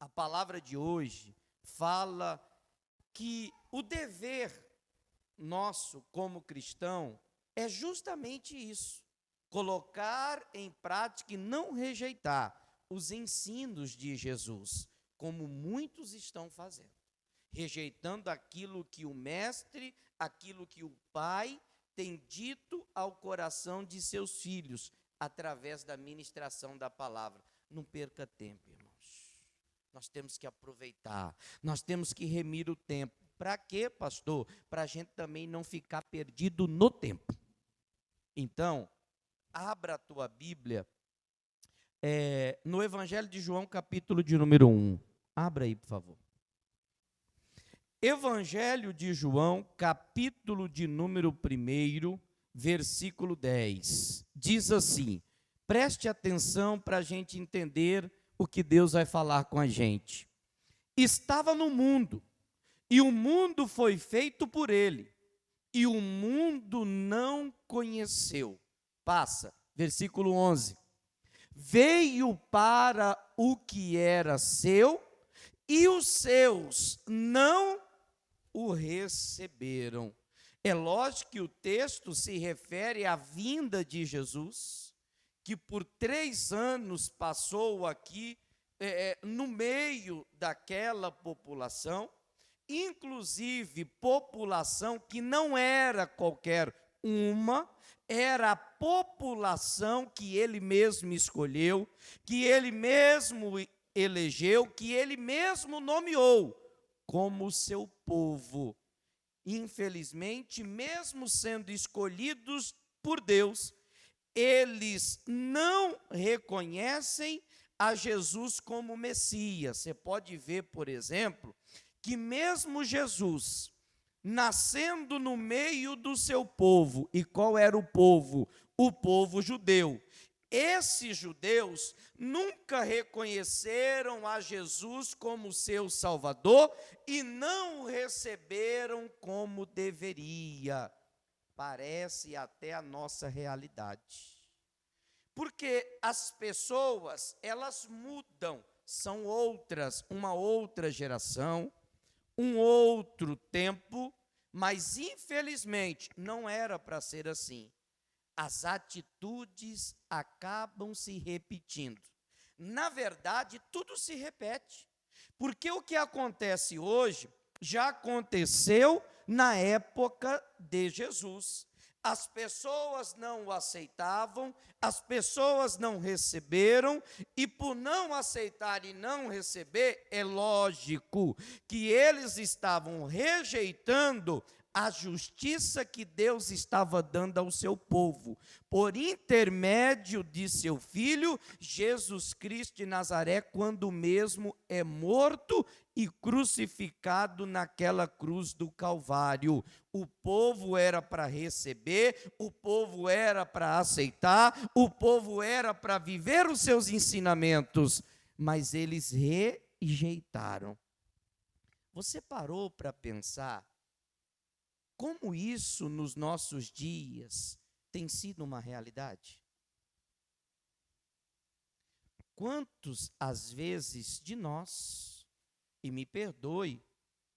A palavra de hoje fala que o dever nosso como cristão é justamente isso: colocar em prática e não rejeitar os ensinos de Jesus, como muitos estão fazendo, rejeitando aquilo que o mestre, aquilo que o pai tem dito ao coração de seus filhos, através da ministração da palavra. Não perca tempo, irmãos. Nós temos que aproveitar, nós temos que remir o tempo. Para quê, pastor? Para a gente também não ficar perdido no tempo. Então, abra a tua Bíblia no Evangelho de João, capítulo de número 1. Abra aí, por favor. Evangelho de João, capítulo de número 1, versículo 10. Diz assim, preste atenção para a gente entender o que Deus vai falar com a gente. Estava no mundo, e o mundo foi feito por ele, e o mundo não conheceu. Passa, versículo 11. Veio para o que era seu, e os seus não o receberam. É lógico que o texto se refere à vinda de Jesus, que por 3 anos passou aqui no meio daquela população, inclusive população que não era qualquer uma, era a população que ele mesmo escolheu, que ele mesmo elegeu, que ele mesmo nomeou como seu povo. Infelizmente, mesmo sendo escolhidos por Deus, eles não reconhecem a Jesus como Messias. Você pode ver, por exemplo, que mesmo Jesus, nascendo no meio do seu povo, e qual era o povo? O povo judeu. Esses judeus nunca reconheceram a Jesus como seu Salvador e não o receberam como deveria. Parece até a nossa realidade. Porque as pessoas, elas mudam, são outras, uma outra geração, um outro tempo, mas infelizmente não era para ser assim. As atitudes acabam se repetindo. Na verdade, tudo se repete, porque o que acontece hoje já aconteceu na época de Jesus. As pessoas não o aceitavam, as pessoas não receberam, e por não aceitar e não receber, é lógico que eles estavam rejeitando a justiça que Deus estava dando ao seu povo, por intermédio de seu Filho, Jesus Cristo de Nazaré, quando mesmo é morto e crucificado naquela cruz do Calvário. O povo era para receber, o povo era para aceitar, o povo era para viver os seus ensinamentos, mas eles rejeitaram. Você parou para pensar como isso nos nossos dias tem sido uma realidade? Quantos, às vezes, de nós, e me perdoe,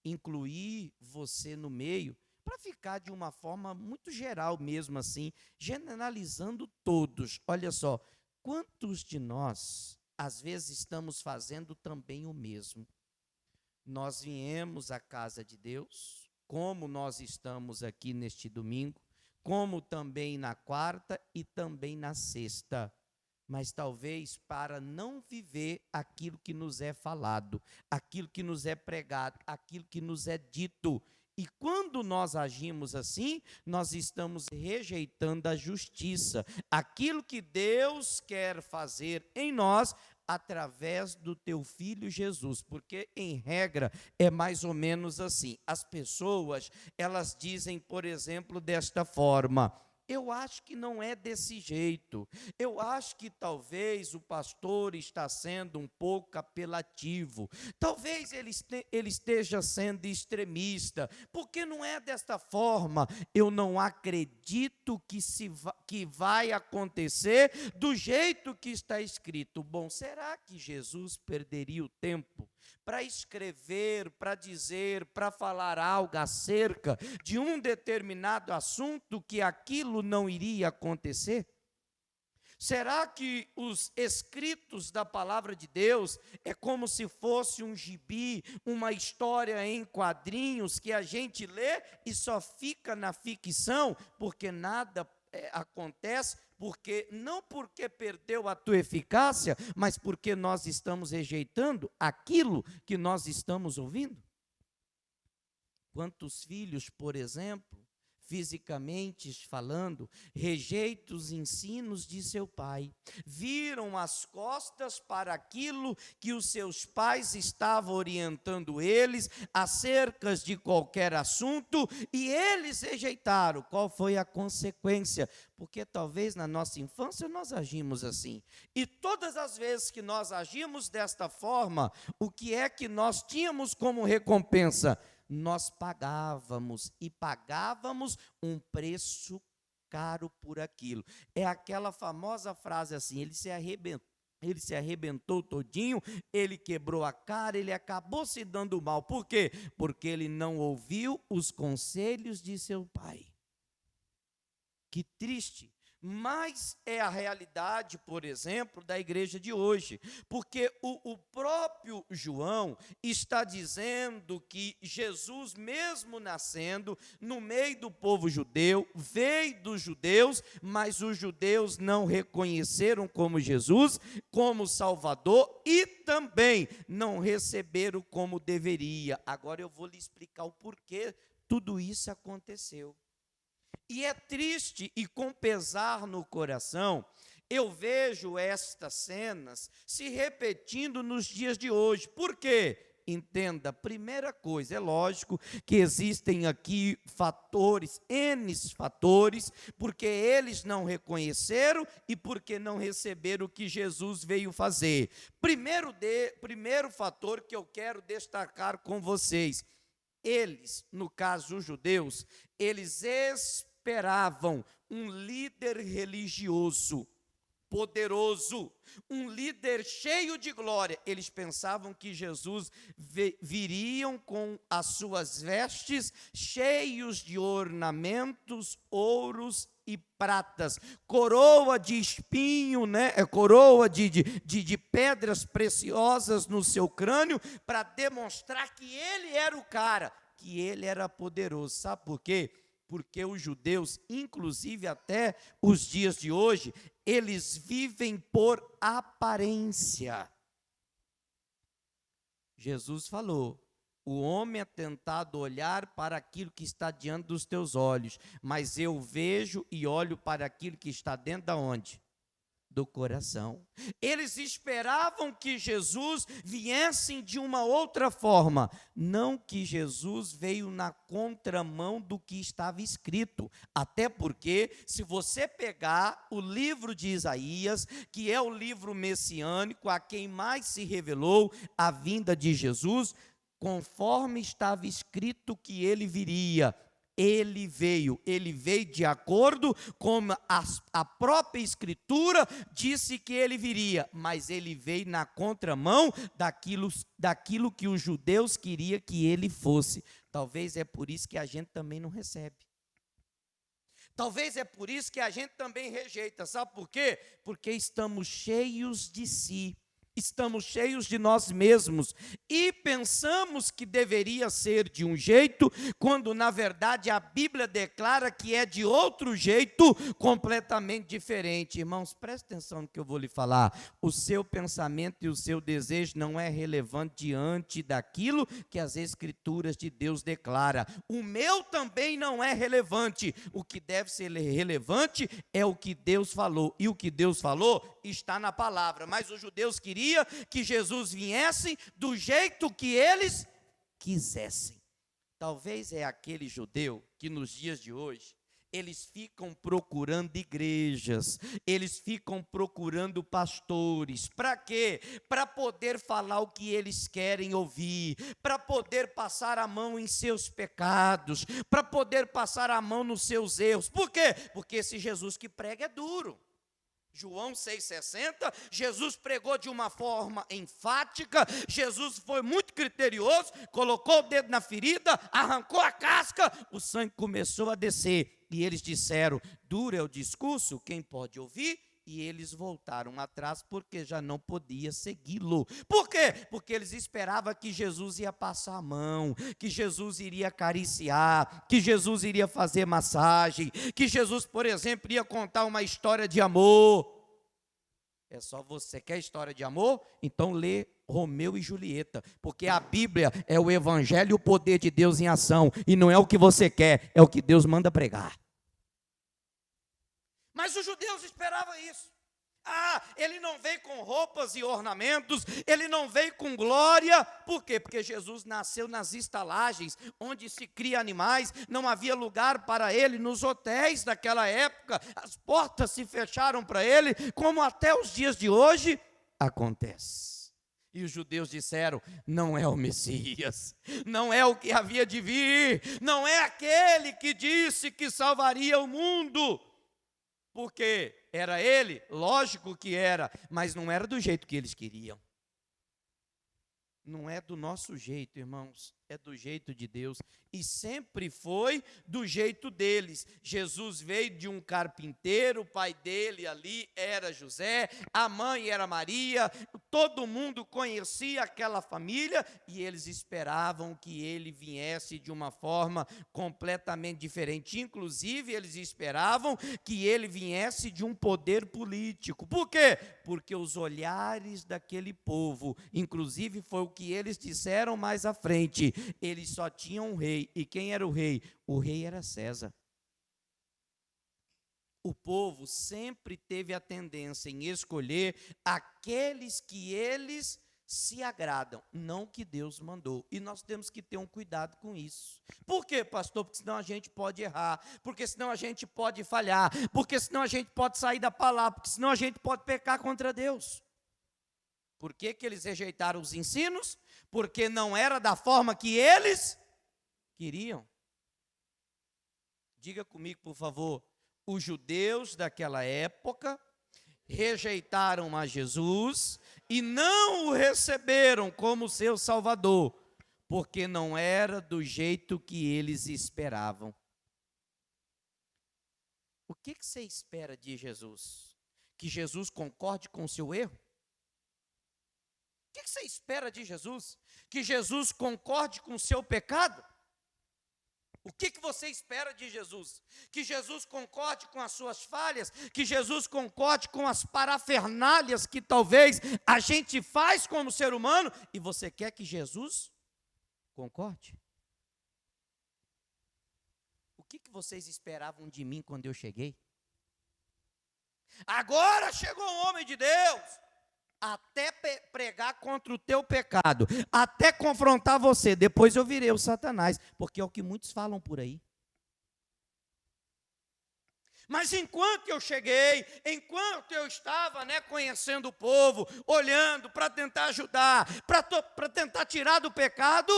incluir você no meio, para ficar de uma forma muito geral mesmo assim, generalizando todos. Olha só, quantos de nós, às vezes, estamos fazendo também o mesmo? Nós viemos à casa de Deus, como nós estamos aqui neste domingo, como também na quarta e também na sexta, mas talvez para não viver aquilo que nos é falado, aquilo que nos é pregado, aquilo que nos é dito. E quando nós agimos assim, nós estamos rejeitando a justiça, aquilo que Deus quer fazer em nós, através do teu filho Jesus, porque em regra é mais ou menos assim. As pessoas, elas dizem, por exemplo, desta forma: eu acho que não é desse jeito, eu acho que talvez o pastor está sendo um pouco apelativo, talvez ele esteja sendo extremista, porque não é desta forma. Eu não acredito que vai acontecer do jeito que está escrito. Bom, será que Jesus perderia o tempo para escrever, para dizer, para falar algo acerca de um determinado assunto que aquilo não iria acontecer? Será que os escritos da palavra de Deus é como se fosse um gibi, uma história em quadrinhos que a gente lê e só fica na ficção, porque nada acontece, não porque perdeu a tua eficácia, mas porque nós estamos rejeitando aquilo que nós estamos ouvindo? Quantos filhos, por exemplo, fisicamente falando, rejeitam os ensinos de seu pai, viram as costas para aquilo que os seus pais estavam orientando eles acerca de qualquer assunto, e eles rejeitaram. Qual foi a consequência? Porque talvez na nossa infância nós agimos assim, e todas as vezes que nós agimos desta forma, o que é que nós tínhamos como recompensa? Nós pagávamos um preço caro por aquilo. É aquela famosa frase assim, ele se arrebentou todinho, ele quebrou a cara, ele acabou se dando mal. Por quê? Porque ele não ouviu os conselhos de seu pai. Que triste. Mas é a realidade, por exemplo, da igreja de hoje, porque o próprio João está dizendo que Jesus, mesmo nascendo no meio do povo judeu, veio dos judeus, mas os judeus não reconheceram como Jesus, como Salvador, e também não receberam como deveria. Agora eu vou lhe explicar o porquê tudo isso aconteceu. E é triste, e com pesar no coração, eu vejo estas cenas se repetindo nos dias de hoje. Por quê? Entenda, primeira coisa, é lógico que existem aqui fatores, N fatores, porque eles não reconheceram e porque não receberam o que Jesus veio fazer. Primeiro fator que eu quero destacar com vocês: eles, no caso os judeus, eles esperavam um líder religioso, poderoso, um líder cheio de glória. Eles pensavam que Jesus viriam com as suas vestes cheios de ornamentos, ouros e pratas, coroa de espinho, coroa de pedras preciosas no seu crânio, para demonstrar que ele era o cara, que ele era poderoso. Sabe por quê? Porque os judeus, inclusive até os dias de hoje, eles vivem por aparência. Jesus falou: o homem é tentado olhar para aquilo que está diante dos teus olhos, mas eu vejo e olho para aquilo que está dentro da onde? Do coração. Eles esperavam que Jesus viesse de uma outra forma, não que Jesus veio na contramão do que estava escrito, até porque, se você pegar o livro de Isaías, que é o livro messiânico, a quem mais se revelou a vinda de Jesus, conforme estava escrito que ele viria, ele veio de acordo com a própria Escritura, disse que ele viria, mas ele veio na contramão daquilo que os judeus queriam que ele fosse. Talvez é por isso que a gente também não recebe. Talvez é por isso que a gente também rejeita. Sabe por quê? Porque estamos cheios de si. Estamos cheios de nós mesmos e pensamos que deveria ser de um jeito, quando na verdade a Bíblia declara que é de outro jeito, completamente diferente. Irmãos, preste atenção no que eu vou lhe falar. O seu pensamento e o seu desejo não é relevante diante daquilo que as Escrituras de Deus declara. O meu também não é relevante. O que deve ser relevante é o que Deus falou, e o que Deus falou está na palavra. Mas os judeus queriam que Jesus viesse do jeito que eles quisessem. Talvez é aquele judeu que nos dias de hoje, eles ficam procurando igrejas, eles ficam procurando pastores. Para quê? Para poder falar o que eles querem ouvir, para poder passar a mão em seus pecados, para poder passar a mão nos seus erros. Por quê? Porque esse Jesus que prega é duro. João 6,60, Jesus pregou de uma forma enfática, Jesus foi muito criterioso, colocou o dedo na ferida, arrancou a casca, o sangue começou a descer. E eles disseram, duro é o discurso, quem pode ouvir? E eles voltaram atrás porque já não podia segui-lo. Por quê? Porque eles esperavam que Jesus ia passar a mão, que Jesus iria acariciar, que Jesus iria fazer massagem, que Jesus, por exemplo, iria contar uma história de amor. É só você quer história de amor? Então lê Romeu e Julieta, porque a Bíblia é o evangelho e o poder de Deus em ação, e não é o que você quer, é o que Deus manda pregar. Mas os judeus esperavam isso. Ele não veio com roupas e ornamentos, ele não veio com glória. Por quê? Porque Jesus nasceu nas estalagens, onde se cria animais, não havia lugar para ele nos hotéis daquela época, as portas se fecharam para ele, como até os dias de hoje acontece. E os judeus disseram, não é o Messias, não é o que havia de vir, não é aquele que disse que salvaria o mundo. Porque era ele, lógico que era, mas não era do jeito que eles queriam. Não é do nosso jeito, irmãos, é do jeito de Deus. E sempre foi do jeito deles. Jesus veio de um carpinteiro, o pai dele ali era José, a mãe era Maria, todo mundo conhecia aquela família e eles esperavam que ele viesse de uma forma completamente diferente. Inclusive, eles esperavam que ele viesse de um poder político. Por quê? Porque os olhares daquele povo, inclusive foi o que eles disseram mais à frente, eles só tinham um rei. E quem era o rei? O rei era César. O povo sempre teve a tendência em escolher aqueles que eles se agradam, não que Deus mandou. E nós temos que ter um cuidado com isso. Por quê, pastor? Porque senão a gente pode errar, porque senão a gente pode falhar, porque senão a gente pode sair da palavra, porque senão a gente pode pecar contra Deus. Por que que eles rejeitaram os ensinos? Porque não era da forma que eles queriam. Diga comigo, por favor. Os judeus daquela época rejeitaram a Jesus e não o receberam como seu Salvador, porque não era do jeito que eles esperavam. O que você espera de Jesus? Que Jesus concorde com o seu erro? O que você espera de Jesus? Que Jesus concorde com o seu pecado? O que você espera de Jesus? Que Jesus concorde com as suas falhas? Que Jesus concorde com as parafernálias que talvez a gente faz como ser humano? E você quer que Jesus concorde? O que vocês esperavam de mim quando eu cheguei? Agora chegou um homem de Deus. Até pregar contra o teu pecado, até confrontar você, depois eu virei o Satanás, porque é o que muitos falam por aí. Mas enquanto eu cheguei, enquanto eu estava conhecendo o povo, olhando para tentar ajudar, para tentar tirar do pecado,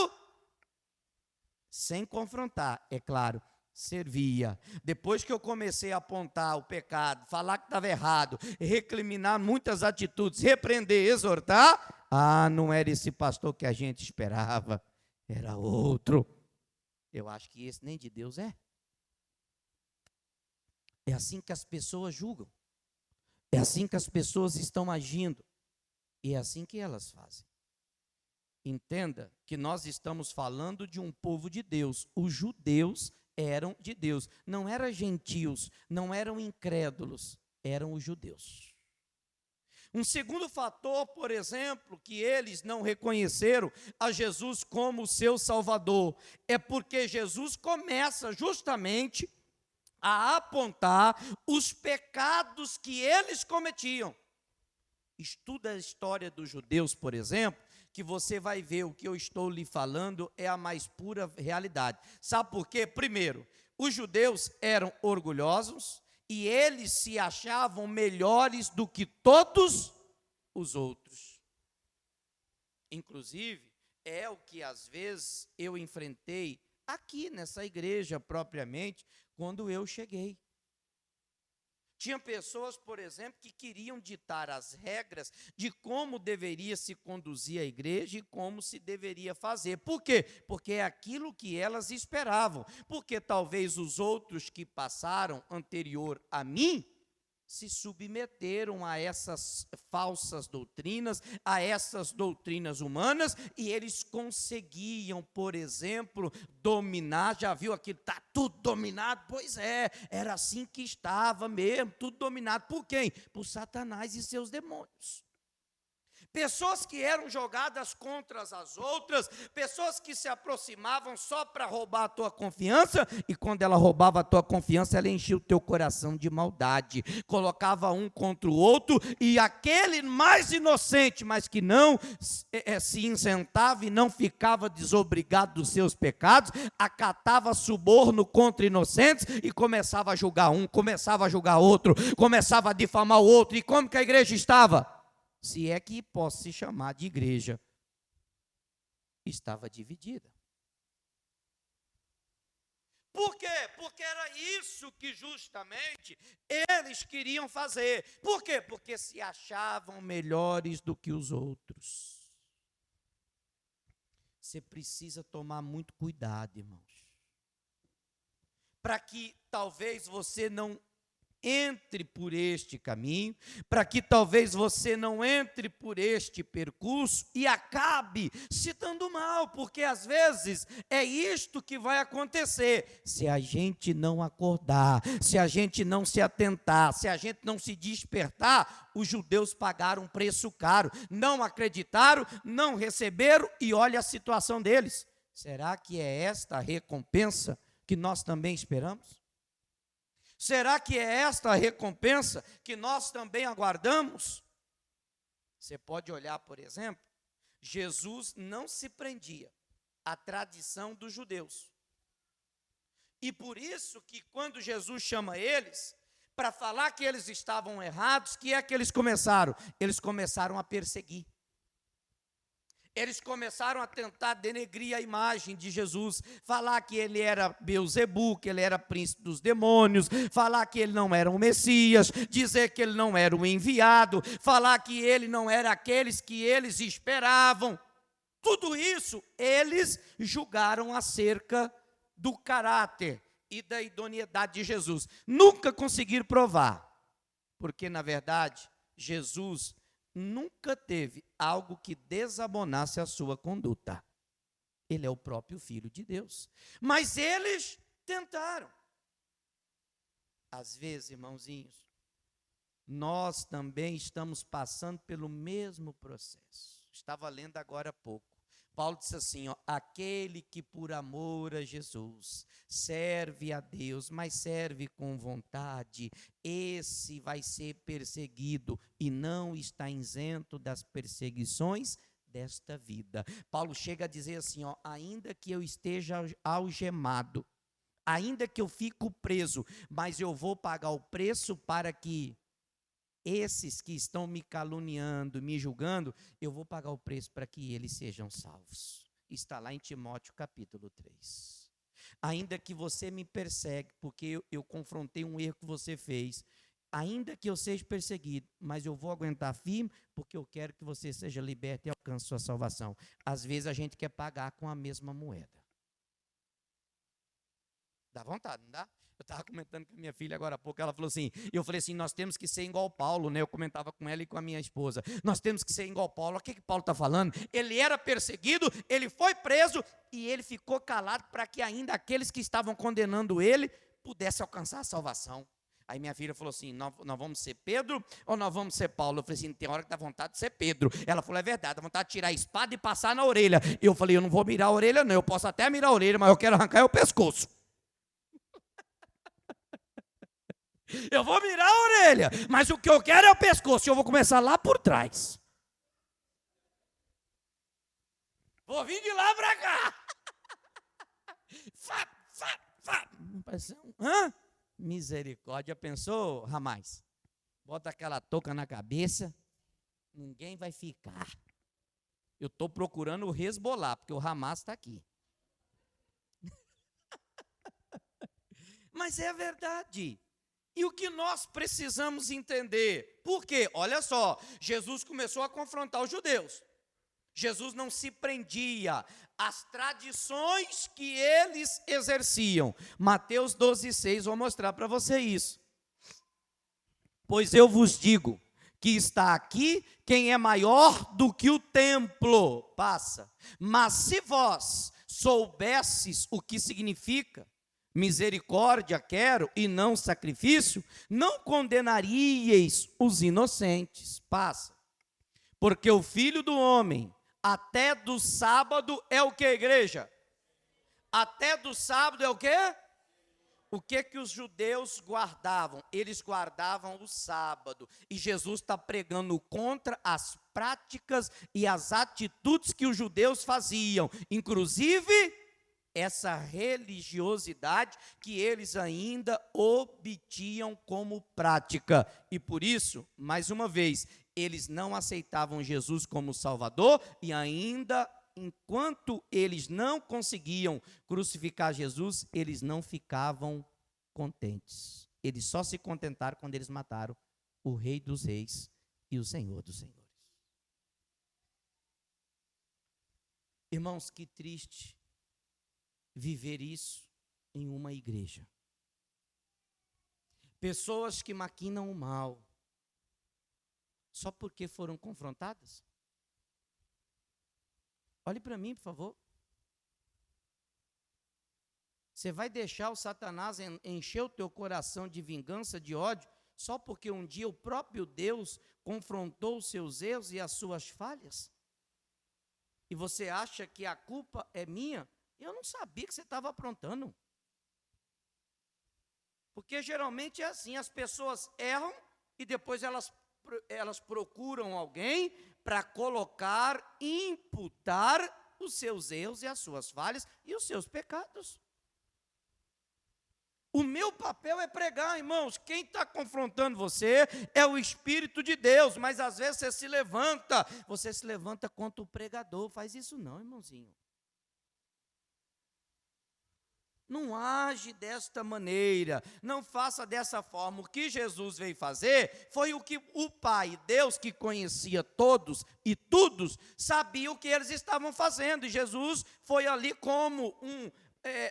sem confrontar, é claro, servia. Depois que eu comecei a apontar o pecado, falar que estava errado, recriminar muitas atitudes, repreender, exortar, não era esse pastor que a gente esperava, era outro. Eu acho que esse nem de Deus é. É assim que as pessoas julgam, é assim que as pessoas estão agindo, e é assim que elas fazem. Entenda que nós estamos falando de um povo de Deus, os judeus eram de Deus, não eram gentios, não eram incrédulos, eram os judeus. Um segundo fator, por exemplo, que eles não reconheceram a Jesus como seu Salvador, é porque Jesus começa justamente a apontar os pecados que eles cometiam. Estuda a história dos judeus, por exemplo, que você vai ver o que eu estou lhe falando é a mais pura realidade. Sabe por quê? Primeiro, os judeus eram orgulhosos e eles se achavam melhores do que todos os outros. Inclusive, é o que às vezes eu enfrentei aqui nessa igreja propriamente, quando eu cheguei. Tinha pessoas, por exemplo, que queriam ditar as regras de como deveria se conduzir a igreja e como se deveria fazer. Por quê? Porque é aquilo que elas esperavam. Porque talvez os outros que passaram anterior a mim se submeteram a essas falsas doutrinas, a essas doutrinas humanas, e eles conseguiam, por exemplo, dominar. Já viu aquilo, está tudo dominado? Pois é, era assim que estava mesmo, tudo dominado. Por quem? Por Satanás e seus demônios. Pessoas que eram jogadas contra as outras, pessoas que se aproximavam só para roubar a tua confiança, e quando ela roubava a tua confiança, ela enchia o teu coração de maldade, colocava um contra o outro, e aquele mais inocente, mas que não se isentava e não ficava desobrigado dos seus pecados, acatava suborno contra inocentes, e começava a julgar um, começava a julgar outro, começava a difamar o outro. E como que a igreja estava? Se é que posso se chamar de igreja, estava dividida. Por quê? Porque era isso que justamente eles queriam fazer. Por quê? Porque se achavam melhores do que os outros. Você precisa tomar muito cuidado, irmãos, para que talvez você não entre por este caminho, para que talvez você não entre por este percurso e acabe se dando mal, porque às vezes é isto que vai acontecer, se a gente não acordar, se a gente não se atentar, se a gente não se despertar. Os judeus pagaram um preço caro, não acreditaram, não receberam, e olha a situação deles. Será que é esta a recompensa que nós também esperamos? Será que é esta a recompensa que nós também aguardamos? Você pode olhar, por exemplo, Jesus não se prendia à tradição dos judeus. E por isso que quando Jesus chama eles, para falar que eles estavam errados, o que é que eles começaram? Eles começaram a perseguir. Eles começaram a tentar denegrir a imagem de Jesus, falar que ele era Beelzebu, que ele era príncipe dos demônios, falar que ele não era o Messias, dizer que ele não era o enviado, falar que ele não era aqueles que eles esperavam. Tudo isso eles julgaram acerca do caráter e da idoneidade de Jesus. Nunca conseguiram provar, porque na verdade Jesus nunca teve algo que desabonasse a sua conduta. Ele é o próprio Filho de Deus. Mas eles tentaram. Às vezes, irmãozinhos, nós também estamos passando pelo mesmo processo. Estava lendo agora há pouco. Paulo disse assim, aquele que por amor a Jesus serve a Deus, mas serve com vontade, esse vai ser perseguido e não está isento das perseguições desta vida. Paulo chega a dizer assim, ainda que eu esteja algemado, ainda que eu fico preso, mas eu vou pagar o preço para que esses que estão me caluniando, me julgando, eu vou pagar o preço para que eles sejam salvos. Está lá em Timóteo capítulo 3. Ainda que você me persegue, porque eu confrontei um erro que você fez, ainda que eu seja perseguido, mas eu vou aguentar firme, porque eu quero que você seja liberto e alcance sua salvação. Às vezes a gente quer pagar com a mesma moeda. Dá vontade, não dá? Eu estava comentando com a minha filha agora há pouco, ela falou assim, eu falei assim, nós temos que ser igual Paulo, né? Eu comentava com ela e com a minha esposa, nós temos que ser igual Paulo. O que Paulo está falando? Ele era perseguido, ele foi preso e ele ficou calado para que ainda aqueles que estavam condenando ele pudessem alcançar a salvação. Aí minha filha falou assim, nós vamos ser Pedro ou nós vamos ser Paulo? Eu falei assim, tem hora que dá vontade de ser Pedro. Ela falou, é verdade, dá vontade de tirar a espada e passar na orelha. Eu falei, eu não vou mirar a orelha não, eu posso até mirar a orelha, mas eu quero arrancar o pescoço. Eu vou mirar a orelha, mas o que eu quero é o pescoço. Eu vou começar lá por trás. Vou vir de lá para cá. Misericórdia. Pensou, Ramais? Bota aquela touca na cabeça, ninguém vai ficar. Eu estou procurando o Hezbollah, porque o Hamas está aqui. Mas é a verdade. E o que nós precisamos entender? Por quê? Olha só, Jesus começou a confrontar os judeus. Jesus não se prendia às tradições que eles exerciam. Mateus 12,6, vou mostrar para você isso. Pois eu vos digo que está aqui quem é maior do que o templo. Passa. Mas se vós soubesses o que significa misericórdia quero e não sacrifício, não condenaríeis os inocentes. Passa. Porque o Filho do Homem, até do sábado, é o que, igreja? Até do sábado é o quê? O que os judeus guardavam? Eles guardavam o sábado. E Jesus está pregando contra as práticas e as atitudes que os judeus faziam. Inclusive, essa religiosidade que eles ainda obtinham como prática. E por isso, mais uma vez, eles não aceitavam Jesus como Salvador e ainda, enquanto eles não conseguiam crucificar Jesus, eles não ficavam contentes. Eles só se contentaram quando eles mataram o Rei dos Reis e o Senhor dos Senhores. Irmãos, que triste viver isso em uma igreja. Pessoas que maquinam o mal, só porque foram confrontadas. Olhe para mim, por favor. Você vai deixar o Satanás encher o teu coração de vingança, de ódio, só porque um dia o próprio Deus confrontou os seus erros e as suas falhas? E você acha que a culpa é minha? Eu não sabia que você estava aprontando. Porque geralmente é assim, as pessoas erram e depois elas procuram alguém para colocar, imputar os seus erros e as suas falhas e os seus pecados. O meu papel é pregar, irmãos. Quem está confrontando você é o Espírito de Deus, mas às vezes você se levanta contra o pregador. Faz isso não, irmãozinho. Não age desta maneira, não faça dessa forma. O que Jesus veio fazer foi o que o Pai, Deus que conhecia todos e todos, sabia o que eles estavam fazendo. E Jesus foi ali como um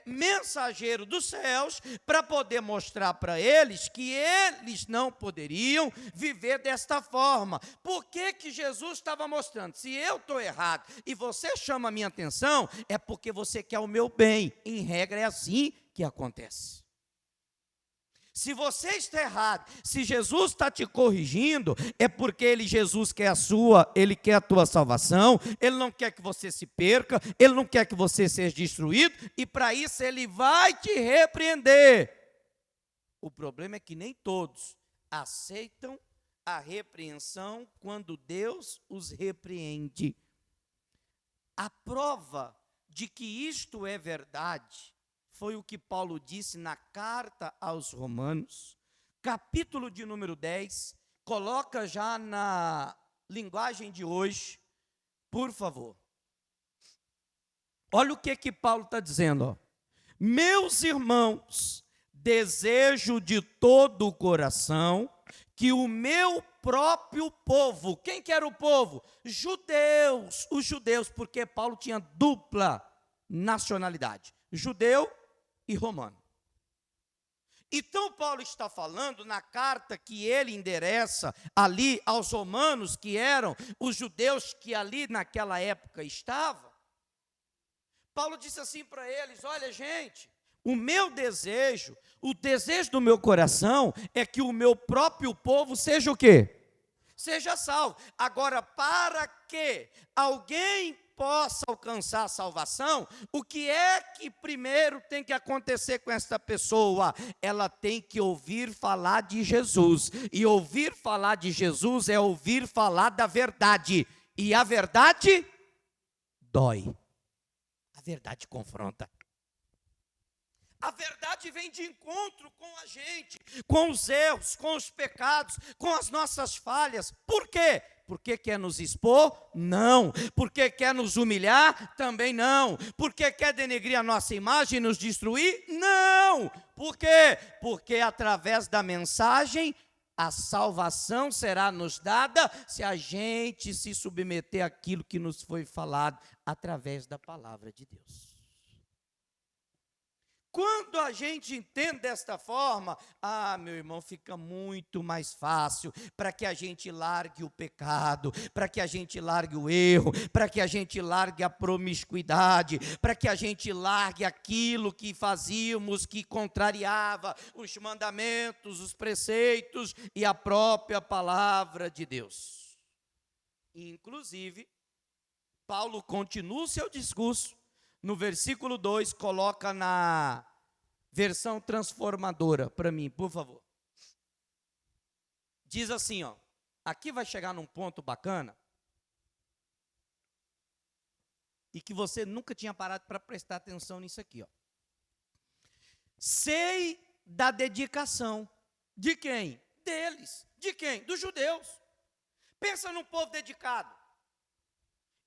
mensageiro dos céus para poder mostrar para eles que eles não poderiam viver desta forma. Por que Jesus estava mostrando? Se eu estou errado e você chama a minha atenção, é porque você quer o meu bem. Em regra é assim que acontece. Se você está errado, se Jesus está te corrigindo, é porque Jesus quer Ele quer a tua salvação, Ele não quer que você se perca, Ele não quer que você seja destruído, e para isso Ele vai te repreender. O problema é que nem todos aceitam a repreensão quando Deus os repreende. A prova de que isto é verdade foi o que Paulo disse na carta aos Romanos, capítulo de número 10, coloca já na linguagem de hoje, por favor. Olha o que Paulo está dizendo, ó. Meus irmãos, desejo de todo o coração que o meu próprio povo, quem que era o povo? Judeus, os judeus, porque Paulo tinha dupla nacionalidade, judeu e romano. Então Paulo está falando na carta que ele endereça ali aos romanos, que eram os judeus que ali naquela época estavam. Paulo disse assim para eles: olha, gente, o meu desejo, o desejo do meu coração é que o meu próprio povo seja o quê? Seja salvo. Agora, para que alguém possa alcançar a salvação, o que é que primeiro tem que acontecer com esta pessoa? Ela tem que ouvir falar de Jesus, e ouvir falar de Jesus é ouvir falar da verdade, e a verdade dói, a verdade confronta. A verdade vem de encontro com a gente, com os erros, com os pecados, com as nossas falhas. Por quê? Porque quer nos expor? Não. Porque quer nos humilhar? Também não. Porque quer denegrir a nossa imagem e nos destruir? Não. Por quê? Porque através da mensagem a salvação será nos dada se a gente se submeter àquilo que nos foi falado através da palavra de Deus. Quando a gente entende desta forma, meu irmão, fica muito mais fácil para que a gente largue o pecado, para que a gente largue o erro, para que a gente largue a promiscuidade, para que a gente largue aquilo que fazíamos, que contrariava os mandamentos, os preceitos e a própria palavra de Deus. Inclusive, Paulo continua o seu discurso. No versículo 2, coloca na versão transformadora para mim, por favor. Diz assim, ó. Aqui vai chegar num ponto bacana e que você nunca tinha parado para prestar atenção nisso aqui, ó. Sei da dedicação. De quem? Deles. De quem? Dos judeus. Pensa num povo dedicado.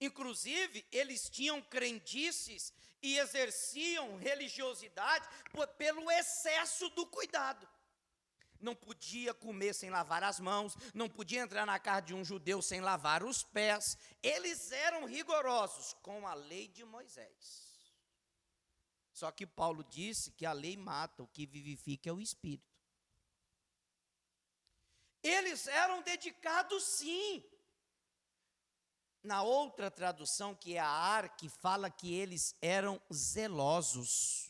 Inclusive, eles tinham crendices e exerciam religiosidade pelo excesso do cuidado. Não podia comer sem lavar as mãos, não podia entrar na casa de um judeu sem lavar os pés. Eles eram rigorosos com a lei de Moisés. Só que Paulo disse que a lei mata, o que vivifica é o Espírito. Eles eram dedicados, sim. Na outra tradução, que é a ARC, fala que eles eram zelosos.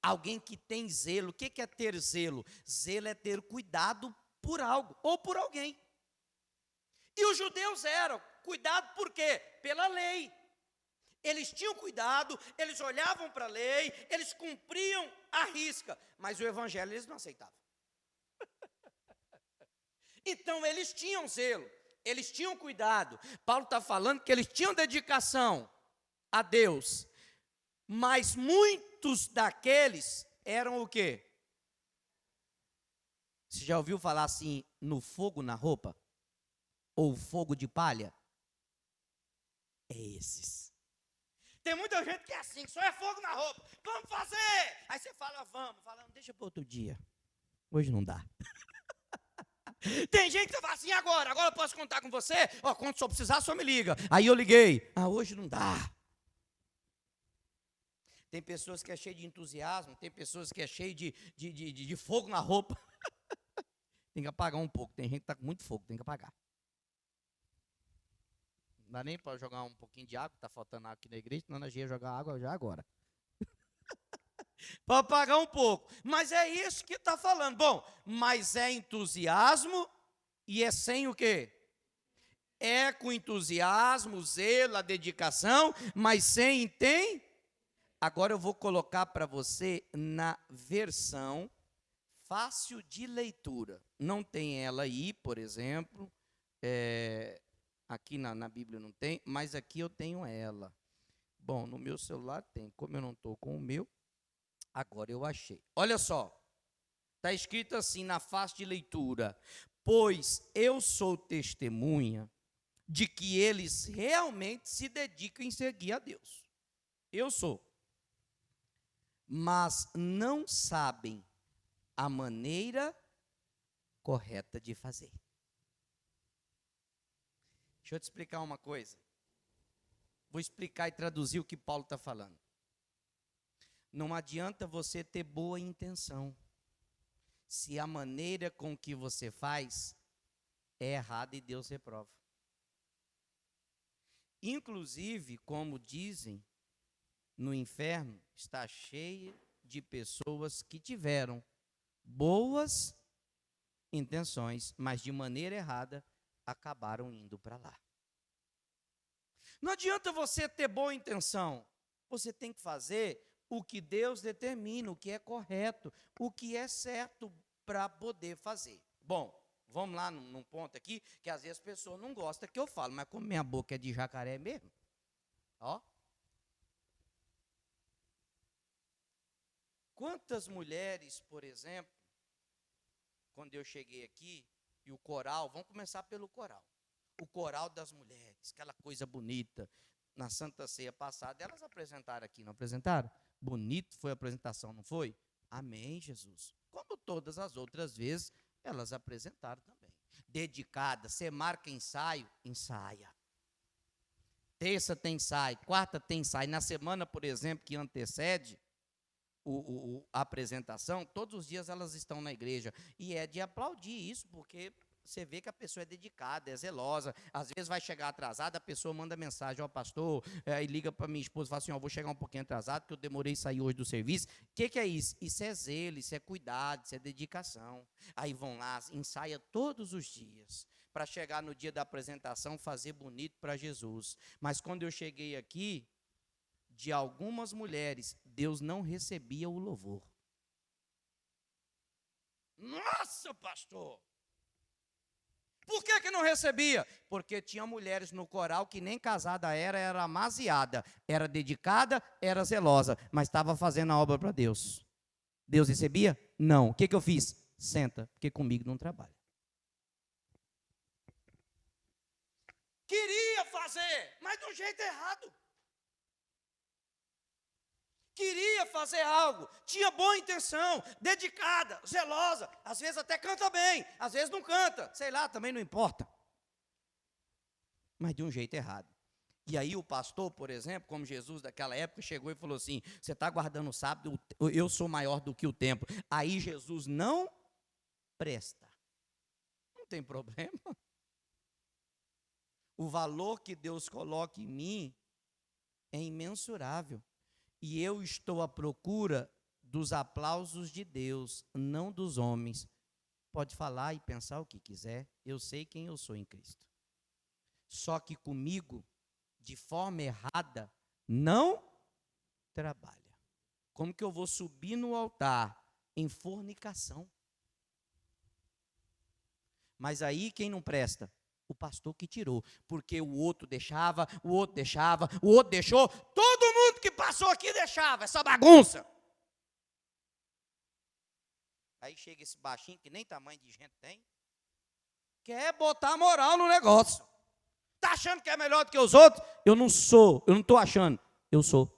Alguém que tem zelo. O que é ter zelo? Zelo é ter cuidado por algo ou por alguém. E os judeus eram. Cuidado por quê? Pela lei. Eles tinham cuidado, eles olhavam para a lei, eles cumpriam a risca. Mas o evangelho eles não aceitavam. Então eles tinham zelo. Eles tinham cuidado. Paulo está falando que eles tinham dedicação a Deus. Mas muitos daqueles eram o quê? Você já ouviu falar assim, no fogo na roupa? Ou fogo de palha? É esses. Tem muita gente que é assim, que só é fogo na roupa. Vamos fazer! Aí você fala, vamos. Fala, deixa para outro dia. Hoje não dá. Tem gente que fala assim, agora eu posso contar com você? Quando só precisar, só me liga. Aí eu liguei. Hoje não dá. Tem pessoas que é cheio de entusiasmo, tem pessoas que é cheio de fogo na roupa. Tem que apagar um pouco. Tem gente que está com muito fogo, tem que apagar. Não dá nem para jogar um pouquinho de água, está faltando água aqui na igreja, senão nós ia jogar água já agora. Para apagar um pouco. Mas é isso que está falando. Bom, mas é entusiasmo e é sem o quê? É com entusiasmo, zelo, a dedicação, mas sem tem. Agora eu vou colocar para você na versão fácil de leitura. Não tem ela aí, por exemplo. Aqui na Bíblia não tem, mas aqui eu tenho ela. Bom, no meu celular tem. Como eu não estou com o meu, agora eu achei. Olha só. Está escrito assim na fácil de leitura. Pois eu sou testemunha de que eles realmente se dedicam em seguir a Deus. Eu sou. Mas não sabem a maneira correta de fazer. Deixa eu te explicar uma coisa. Vou explicar e traduzir o que Paulo está falando. Não adianta você ter boa intenção, se a maneira com que você faz é errada e Deus reprova. Inclusive, como dizem, no inferno está cheio de pessoas que tiveram boas intenções, mas de maneira errada acabaram indo para lá. Não adianta você ter boa intenção, você tem que fazer o que Deus determina, o que é correto, o que é certo para poder fazer. Bom, vamos lá num ponto aqui, que às vezes as pessoas não gostam que eu falo, mas como minha boca é de jacaré mesmo, ó. Quantas mulheres, por exemplo, quando eu cheguei aqui, e o coral, vamos começar pelo coral. o coral das mulheres, aquela coisa bonita. Na Santa Ceia passada, elas apresentaram aqui, não apresentaram? Bonito foi a apresentação, não foi? Amém, Jesus. Como todas as outras vezes, elas apresentaram também. Dedicada, você marca ensaio, ensaia. Terça tem ensaio, quarta tem ensaio. Na semana, por exemplo, que antecede a apresentação, todos os dias elas estão na igreja. E é de aplaudir isso, porque você vê que a pessoa é dedicada, é zelosa. Às vezes vai chegar atrasada, a pessoa manda mensagem: ó, pastor, e liga para minha esposa e fala assim: ó, vou chegar um pouquinho atrasado, porque eu demorei a sair hoje do serviço. O que é isso? Isso é zelo, isso é cuidado, isso é dedicação. Aí vão lá, ensaia todos os dias, para chegar no dia da apresentação, fazer bonito para Jesus. Mas quando eu cheguei aqui, de algumas mulheres, Deus não recebia o louvor. Nossa, pastor! Por que não recebia? Porque tinha mulheres no coral que nem casada era amaziada, era dedicada, era zelosa, mas estava fazendo a obra para Deus. Deus recebia? Não. O que eu fiz? Senta, porque comigo não trabalha. Queria fazer, mas do jeito errado. Queria fazer algo, tinha boa intenção, dedicada, zelosa, às vezes até canta bem, às vezes não canta, sei lá, também não importa. Mas de um jeito errado. E aí o pastor, por exemplo, como Jesus daquela época, chegou e falou assim: você está guardando o sábado, eu sou maior do que o templo. Aí Jesus não presta. Não tem problema. O valor que Deus coloca em mim é imensurável. E eu estou à procura dos aplausos de Deus, não dos homens. Pode falar e pensar o que quiser, eu sei quem eu sou em Cristo. Só que comigo, de forma errada, não trabalha. Como que eu vou subir no altar em fornicação? Mas aí quem não presta? O pastor que tirou, porque o outro deixava, o outro deixava, o outro deixou, todo mundo que passou aqui deixava, essa bagunça. Aí chega esse baixinho, que nem tamanho de gente tem, quer botar moral no negócio. Está achando que é melhor do que os outros? Eu não sou, eu não estou achando, eu sou.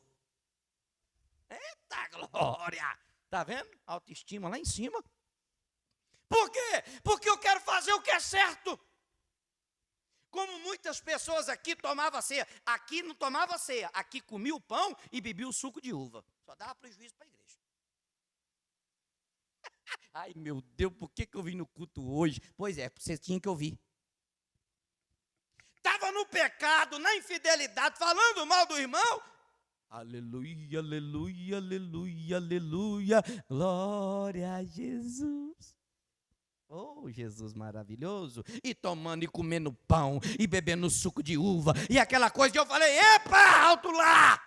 Eita glória! Está vendo? Autoestima lá em cima. Por quê? Porque eu quero fazer o que é certo. Como muitas pessoas aqui tomavam ceia. Aqui não tomava ceia. Aqui comia o pão e bebia o suco de uva. Só dava prejuízo para a igreja. Ai, meu Deus, por que eu vim no culto hoje? Pois é, você tinha que ouvir. Estava no pecado, na infidelidade, falando mal do irmão. Aleluia, aleluia, aleluia, aleluia. Glória a Jesus. Oh, Jesus maravilhoso, e tomando e comendo pão, e bebendo suco de uva, e aquela coisa que eu falei: epa, alto lá!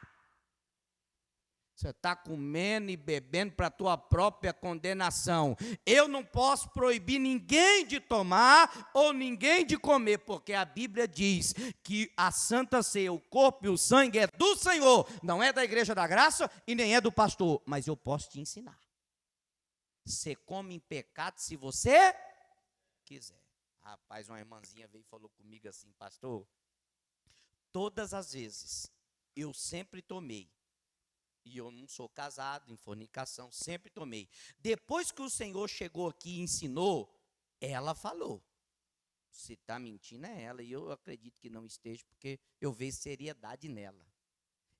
Você está comendo e bebendo para a tua própria condenação. Eu não posso proibir ninguém de tomar ou ninguém de comer, porque a Bíblia diz que a Santa Ceia, o corpo e o sangue é do Senhor, não é da Igreja da Graça e nem é do pastor, mas eu posso te ensinar. Você come em pecado se você quiser. Rapaz, uma irmãzinha veio e falou comigo assim: pastor, todas as vezes eu sempre tomei, e eu não sou casado, em fornicação, sempre tomei. Depois que o Senhor chegou aqui e ensinou, ela falou. Se está mentindo é ela, e eu acredito que não esteja, porque eu vejo seriedade nela.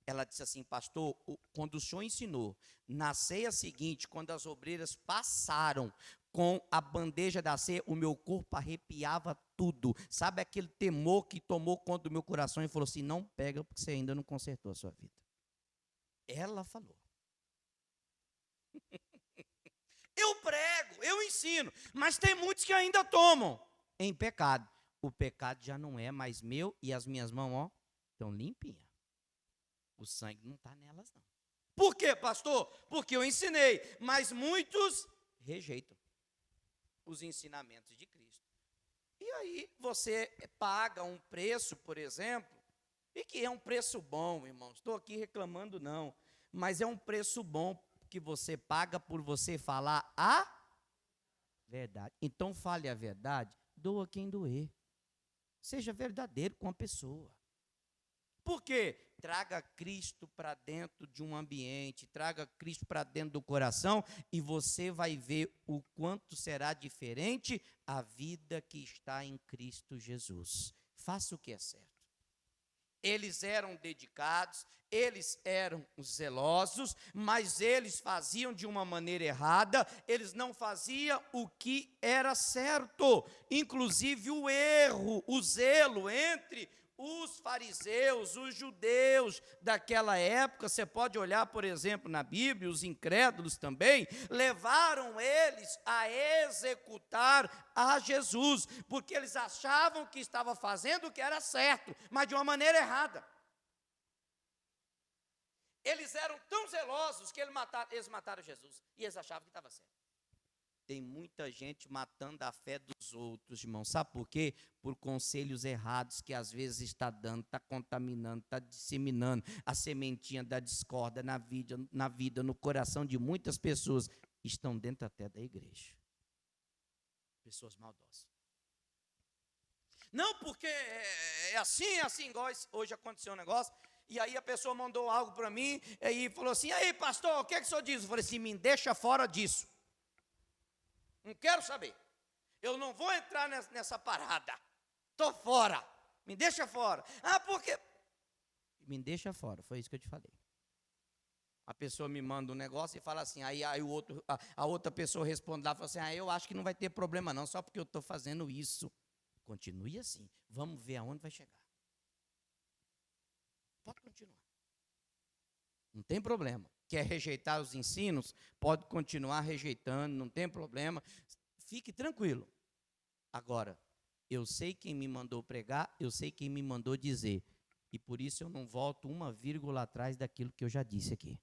Ela disse assim: pastor, quando o senhor ensinou, na ceia seguinte, quando as obreiras passaram com a bandeja da ceia, o meu corpo arrepiava tudo. Sabe aquele temor que tomou conta do meu coração e falou assim: não pega, porque você ainda não consertou a sua vida. Ela falou. Eu prego, eu ensino, mas tem muitos que ainda tomam em pecado. O pecado já não é mais meu e as minhas mãos, ó, estão limpinhas. O sangue não está nelas, não. Por quê, pastor? Porque eu ensinei, mas muitos rejeitam os ensinamentos de Cristo. E aí você paga um preço, por exemplo, e que é um preço bom, irmãos. Estou aqui reclamando, não. Mas é um preço bom que você paga por você falar a verdade. Então fale a verdade, doa quem doer. Seja verdadeiro com a pessoa. Por quê? Traga Cristo para dentro de um ambiente, traga Cristo para dentro do coração e você vai ver o quanto será diferente a vida que está em Cristo Jesus. Faça o que é certo. Eles eram dedicados, eles eram zelosos, mas eles faziam de uma maneira errada, eles não faziam o que era certo. Inclusive o erro, o zelo entre os fariseus, os judeus daquela época, você pode olhar, por exemplo, na Bíblia, os incrédulos também, levaram eles a executar a Jesus, porque eles achavam que estavam fazendo o que era certo, mas de uma maneira errada. Eles eram tão zelosos que eles mataram Jesus, e eles achavam que estava certo. Tem muita gente matando a fé dos outros, irmão. Sabe por quê? Por conselhos errados que às vezes está dando, está contaminando, está disseminando a sementinha da discórdia na vida, no coração de muitas pessoas. Estão dentro até da igreja. Pessoas maldosas. Não, porque é assim, igual hoje aconteceu um negócio. E aí a pessoa mandou algo para mim e falou assim: aí pastor, o que é que o senhor diz? Eu falei assim: me deixa fora disso. Não quero saber. Eu não vou entrar nessa parada. Estou fora. Me deixa fora. Ah, por quê? Me deixa fora. Foi isso que eu te falei. A pessoa me manda um negócio e fala assim, aí a outra pessoa responde lá e fala assim, eu acho que não vai ter problema não, só porque eu estou fazendo isso. Continue assim. Vamos ver aonde vai chegar. Pode continuar. Não tem problema. Quer rejeitar os ensinos? Pode continuar rejeitando, não tem problema. Fique tranquilo. Agora, eu sei quem me mandou pregar, eu sei quem me mandou dizer. E por isso eu não volto uma vírgula atrás daquilo que eu já disse aqui.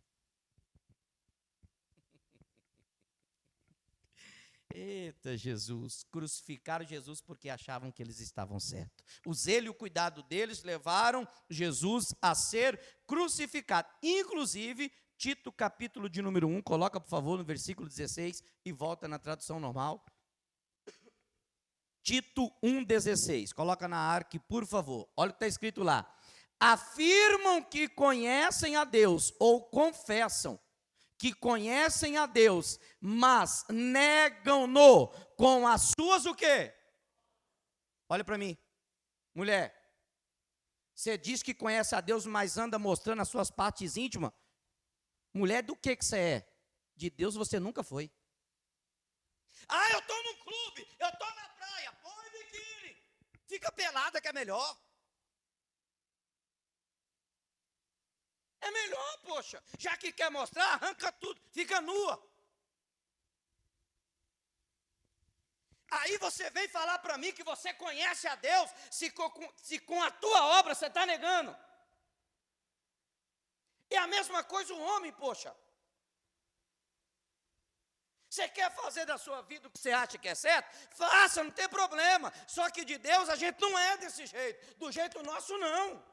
Eita Jesus, crucificaram Jesus porque achavam que eles estavam certos. O zelo e o cuidado deles levaram Jesus a ser crucificado. Inclusive, Tito capítulo de número 1, coloca por favor no versículo 16 e volta na tradução normal. Tito 1,16, coloca na arque por favor, olha o que está escrito lá. Afirmam que conhecem a Deus ou confessam que conhecem a Deus, mas negam-no com as suas o quê? Olha para mim, mulher, você diz que conhece a Deus, mas anda mostrando as suas partes íntimas. Mulher, do que você é? De Deus você nunca foi. Ah, eu estou num clube, eu estou na praia, põe biquíni, fica pelada que é melhor. É melhor, poxa, já que quer mostrar, arranca tudo, fica nua. Aí você vem falar para mim que você conhece a Deus, se com a tua obra você está negando. É a mesma coisa o homem, poxa. Você quer fazer da sua vida o que você acha que é certo? Faça, não tem problema. Só que de Deus a gente não é desse jeito, do jeito nosso não.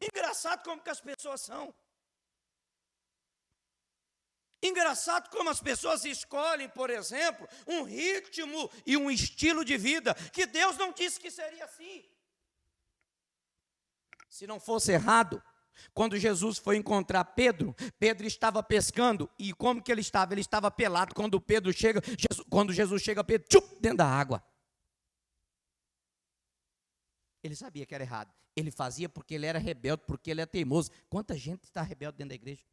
Engraçado como que as pessoas são. Engraçado como as pessoas escolhem, por exemplo, um ritmo e um estilo de vida que Deus não disse que seria assim. Se não fosse errado, quando Jesus foi encontrar Pedro, Pedro estava pescando, e como que ele estava? Ele estava pelado. Quando Jesus chega, Pedro, dentro da água. Ele sabia que era errado. Ele fazia porque ele era rebelde, porque ele é teimoso. Quanta gente está rebelde dentro da igreja?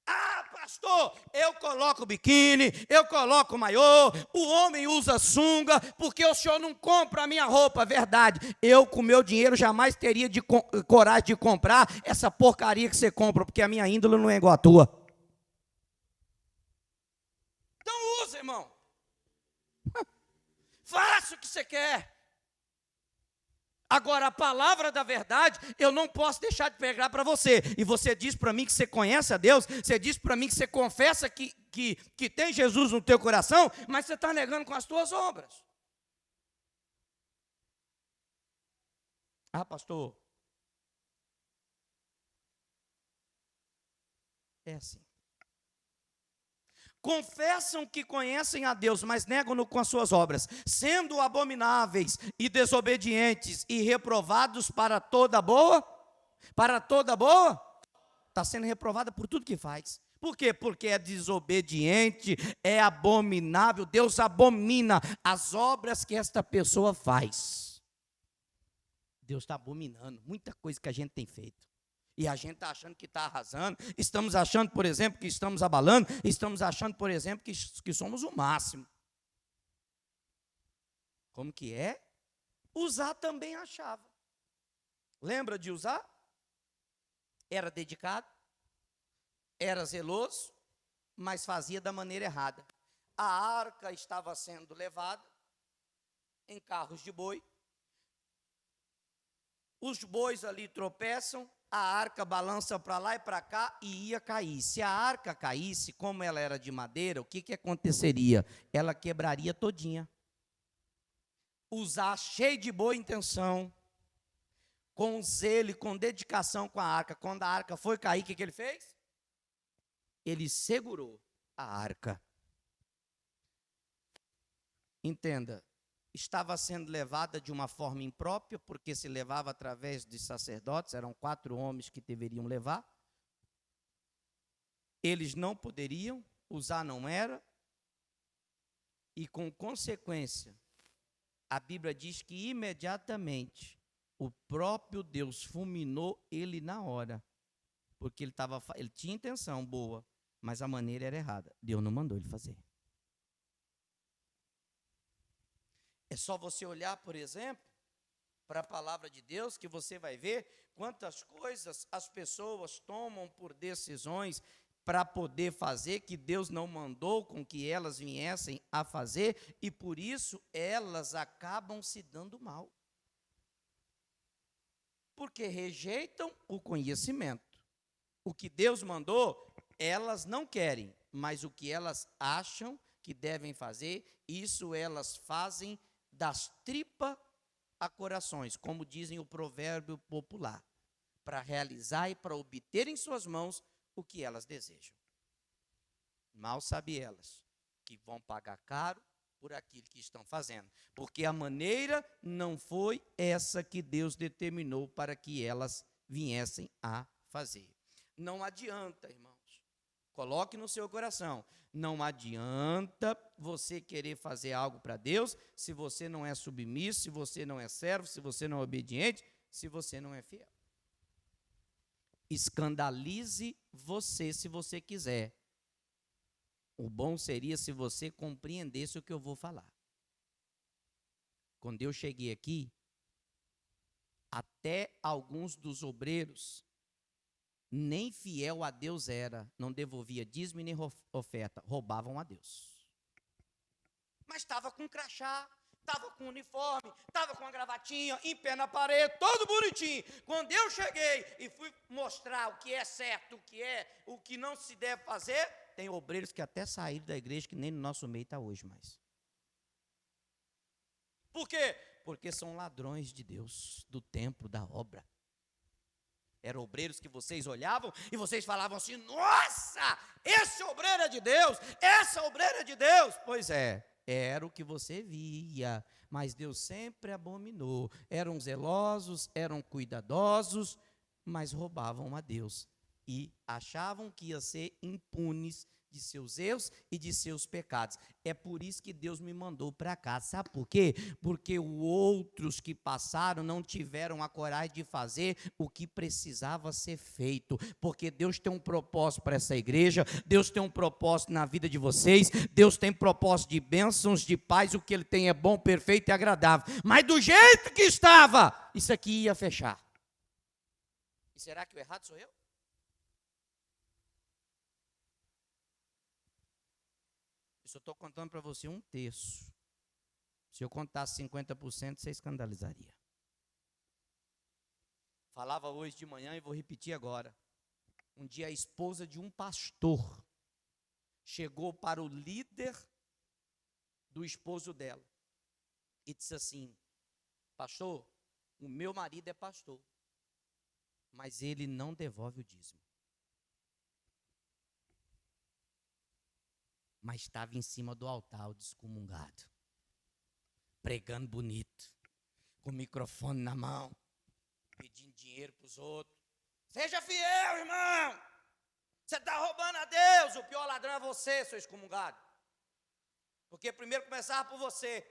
Ah, pastor, eu coloco biquíni, eu coloco maiô, o homem usa sunga, porque o senhor não compra a minha roupa. Verdade, eu com meu dinheiro jamais teria coragem de comprar essa porcaria que você compra, porque a minha índole não é igual a tua. Então usa, irmão. Faça o que você quer. Agora, a palavra da verdade, eu não posso deixar de pegar para você. E você diz para mim que você conhece a Deus, você diz para mim que você confessa que tem Jesus no teu coração, mas você está negando com as tuas obras. Ah, pastor, é assim. confessam que conhecem a Deus, mas negam-no com as suas obras, sendo abomináveis e desobedientes e reprovados para toda boa, está sendo reprovada por tudo que faz. Por quê? Porque é desobediente, é abominável. Deus abomina as obras que esta pessoa faz. Deus está abominando muita coisa que a gente tem feito. E a gente está achando que está arrasando. Estamos achando, por exemplo, que estamos abalando. Estamos achando, por exemplo, que somos o máximo. Como que é? Uzá também achava. Lembra de Uzá? Era dedicado, era zeloso, mas fazia da maneira errada. A arca estava sendo levada em carros de boi. Os bois ali tropeçam, a arca balança para lá e para cá e ia cair. Se a arca caísse, como ela era de madeira, o que aconteceria? Ela quebraria todinha. Uzá, cheio de boa intenção, com zelo e com dedicação com a arca. Quando a arca foi cair, o que ele fez? Ele segurou a arca. Entenda, estava sendo levada de uma forma imprópria, porque se levava através de sacerdotes, eram 4 homens que deveriam levar. Eles não poderiam, Uzá não era, e com consequência, a Bíblia diz que imediatamente o próprio Deus fulminou ele na hora, porque ele tinha intenção boa, mas a maneira era errada. Deus não mandou ele fazer. É só você olhar, por exemplo, para a palavra de Deus, que você vai ver quantas coisas as pessoas tomam por decisões para poder fazer, que Deus não mandou com que elas viessem a fazer, e por isso elas acabam se dando mal. Porque rejeitam o conhecimento. O que Deus mandou, elas não querem, mas o que elas acham que devem fazer, isso elas fazem das tripas a corações, como dizem o provérbio popular, para realizar e para obter em suas mãos o que elas desejam. Mal sabem elas que vão pagar caro por aquilo que estão fazendo, porque a maneira não foi essa que Deus determinou para que elas viessem a fazer. Não adianta, irmãos, coloque no seu coração, não adianta você querer fazer algo para Deus se você não é submisso, se você não é servo, se você não é obediente, se você não é fiel. Escandalize você se você quiser. O bom seria se você compreendesse o que eu vou falar. Quando eu cheguei aqui, até alguns dos obreiros nem fiel a Deus era, não devolvia dízimo nem oferta, roubavam a Deus. Mas estava com crachá, estava com uniforme, estava com uma gravatinha, em pé na parede, todo bonitinho. Quando eu cheguei e fui mostrar o que é certo, o que não se deve fazer, tem obreiros que até saíram da igreja, que nem no nosso meio está hoje mais. Por quê? Porque são ladrões de Deus, do templo, da obra. Eram obreiros que vocês olhavam e vocês falavam assim: nossa, esse obreiro é de Deus, essa obreira é de Deus. Pois é, era o que você via, mas Deus sempre abominou. Eram zelosos, eram cuidadosos, mas roubavam a Deus. E achavam que ia ser impunes de seus erros e de seus pecados. É por isso que Deus me mandou para cá. Sabe por quê? Porque outros que passaram não tiveram a coragem de fazer o que precisava ser feito. Porque Deus tem um propósito para essa igreja, Deus tem um propósito na vida de vocês, Deus tem propósito de bênçãos, de paz, o que Ele tem é bom, perfeito e agradável. Mas do jeito que estava, isso aqui ia fechar. E será que o errado sou eu? Eu estou contando para você 1/3. Se eu contasse 50%, você escandalizaria. Falava hoje de manhã e vou repetir agora. Um dia a esposa de um pastor chegou para o líder do esposo dela e disse assim: pastor, o meu marido é pastor, mas ele não devolve o dízimo. mas estava em cima do altar, o descomungado, pregando bonito, com o microfone na mão, pedindo dinheiro para os outros. Seja fiel, irmão. Você está roubando a Deus. O pior ladrão é você, seu excomungado. Porque primeiro começava por você.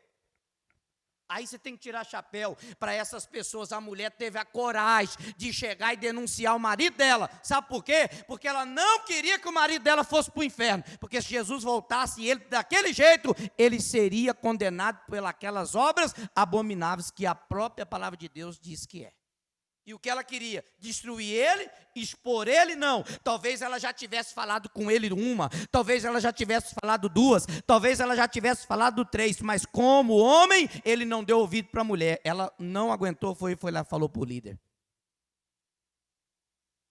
Aí você tem que tirar chapéu para essas pessoas. A mulher teve a coragem de chegar e denunciar o marido dela. Sabe por quê? Porque ela não queria que o marido dela fosse para o inferno. Porque se Jesus voltasse e ele daquele jeito, ele seria condenado pelas obras abomináveis que a própria palavra de Deus diz que é. E o que ela queria? Destruir ele, expor ele? Não. Talvez ela já tivesse falado com ele uma, talvez ela já tivesse falado duas, talvez ela já tivesse falado três, mas como homem, ele não deu ouvido para a mulher. Ela não aguentou, foi lá e falou para o líder.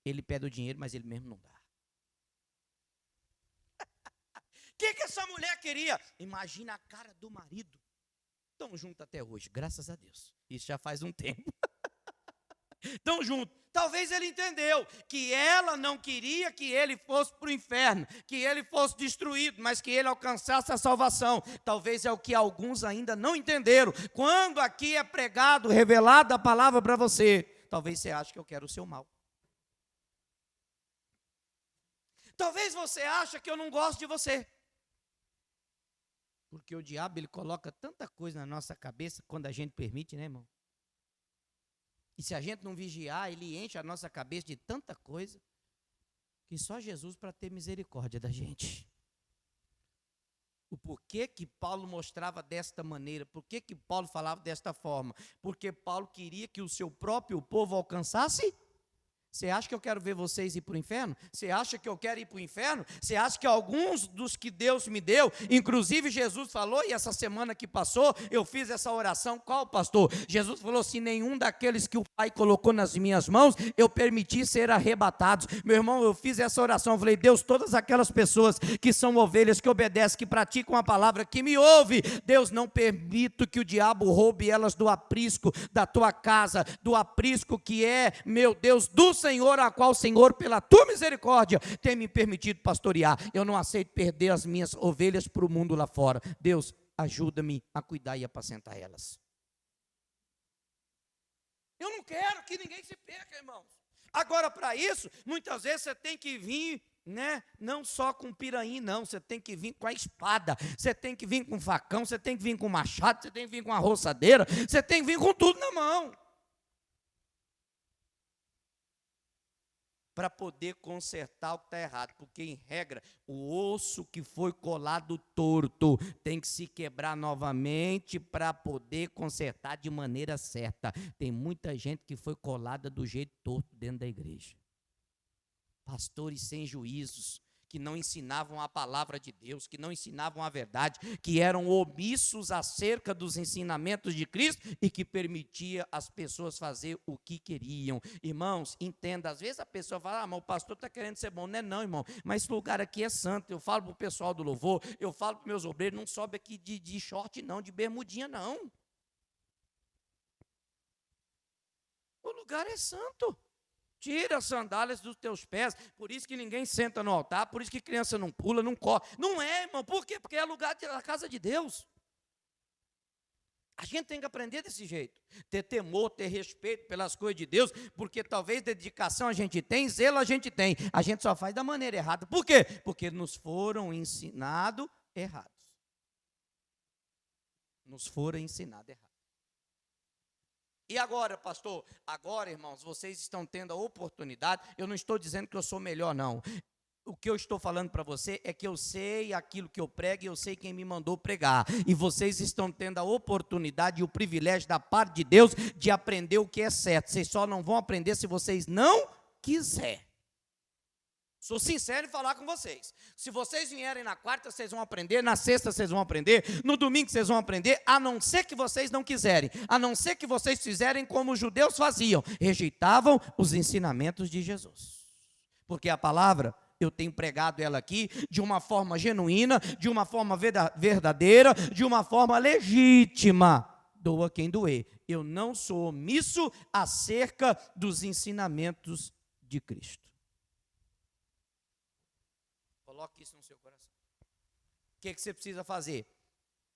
Ele pede o dinheiro, mas ele mesmo não dá. O que essa mulher queria? Imagina a cara do marido. Estão juntos até hoje, graças a Deus. Isso já faz um tempo. Estão juntos. Talvez ele entendeu que ela não queria que ele fosse para o inferno, que ele fosse destruído, mas que ele alcançasse a salvação. Talvez é o que alguns ainda não entenderam. Quando aqui é pregado, revelada a palavra para você, talvez você ache que eu quero o seu mal. Talvez você ache que eu não gosto de você. Porque o diabo, ele coloca tanta coisa na nossa cabeça quando a gente permite, né, irmão? E se a gente não vigiar, ele enche a nossa cabeça de tanta coisa, que só Jesus para ter misericórdia da gente. O porquê que Paulo mostrava desta maneira, por que Paulo falava desta forma? Porque Paulo queria que o seu próprio povo alcançasse. Você acha que eu quero ver vocês ir para o inferno? Você acha que eu quero ir para o inferno? Você acha que alguns dos que Deus me deu, inclusive Jesus falou, e essa semana que passou, eu fiz essa oração, qual pastor? Jesus falou assim, nenhum daqueles que o Pai colocou nas minhas mãos, eu permiti ser arrebatados. Meu irmão, eu fiz essa oração, eu falei, Deus, todas aquelas pessoas que são ovelhas, que obedecem, que praticam a palavra, que me ouve, Deus, não permito que o diabo roube elas do aprisco da tua casa, do aprisco que é, meu Deus, do Senhor, a qual, Senhor, pela tua misericórdia, tem me permitido pastorear. Eu não aceito perder as minhas ovelhas para o mundo lá fora. Deus, ajuda-me a cuidar e apacentar elas. Eu não quero que ninguém se perca, irmãos. Agora, para isso, muitas vezes você tem que vir, né? Não só com piraí, não. Você tem que vir com a espada, você tem que vir com facão, você tem que vir com machado, você tem que vir com a roçadeira, você tem que vir com tudo na mão. Para poder consertar o que está errado, porque em regra, o osso que foi colado torto tem que se quebrar novamente para poder consertar de maneira certa. Tem muita gente que foi colada do jeito torto dentro da igreja. Pastores sem juízos, que não ensinavam a palavra de Deus, que não ensinavam a verdade, que eram omissos acerca dos ensinamentos de Cristo e que permitia as pessoas fazer o que queriam. Irmãos, entenda, às vezes a pessoa fala, mas o pastor está querendo ser bom. Não é não, irmão, mas esse lugar aqui é santo. Eu falo para o pessoal do louvor, eu falo para os meus obreiros, não sobe aqui de short não, de bermudinha não. O lugar é santo. Tira as sandálias dos teus pés, por isso que ninguém senta no altar, por isso que criança não pula, não corre. Não é, irmão, por quê? Porque é lugar da casa de Deus. A gente tem que aprender desse jeito, ter temor, ter respeito pelas coisas de Deus, porque talvez dedicação a gente tem, zelo a gente só faz da maneira errada. Por quê? Porque nos foram ensinados errados. Nos foram ensinados errados. E agora, pastor? Agora, irmãos, vocês estão tendo a oportunidade. Eu não estou dizendo que eu sou melhor, não. O que eu estou falando para você é que eu sei aquilo que eu prego e eu sei quem me mandou pregar. E vocês estão tendo a oportunidade e o privilégio da parte de Deus de aprender o que é certo. Vocês só não vão aprender se vocês não quiserem. Sou sincero em falar com vocês. Se vocês vierem na quarta, vocês vão aprender. Na sexta, vocês vão aprender. No domingo, vocês vão aprender. A não ser que vocês não quiserem. A não ser que vocês fizerem como os judeus faziam. Rejeitavam os ensinamentos de Jesus. Porque a palavra, eu tenho pregado ela aqui de uma forma genuína, de uma forma verdadeira, de uma forma legítima. Doa quem doer. Eu não sou omisso acerca dos ensinamentos de Cristo. Coloque isso no seu coração. que você precisa fazer?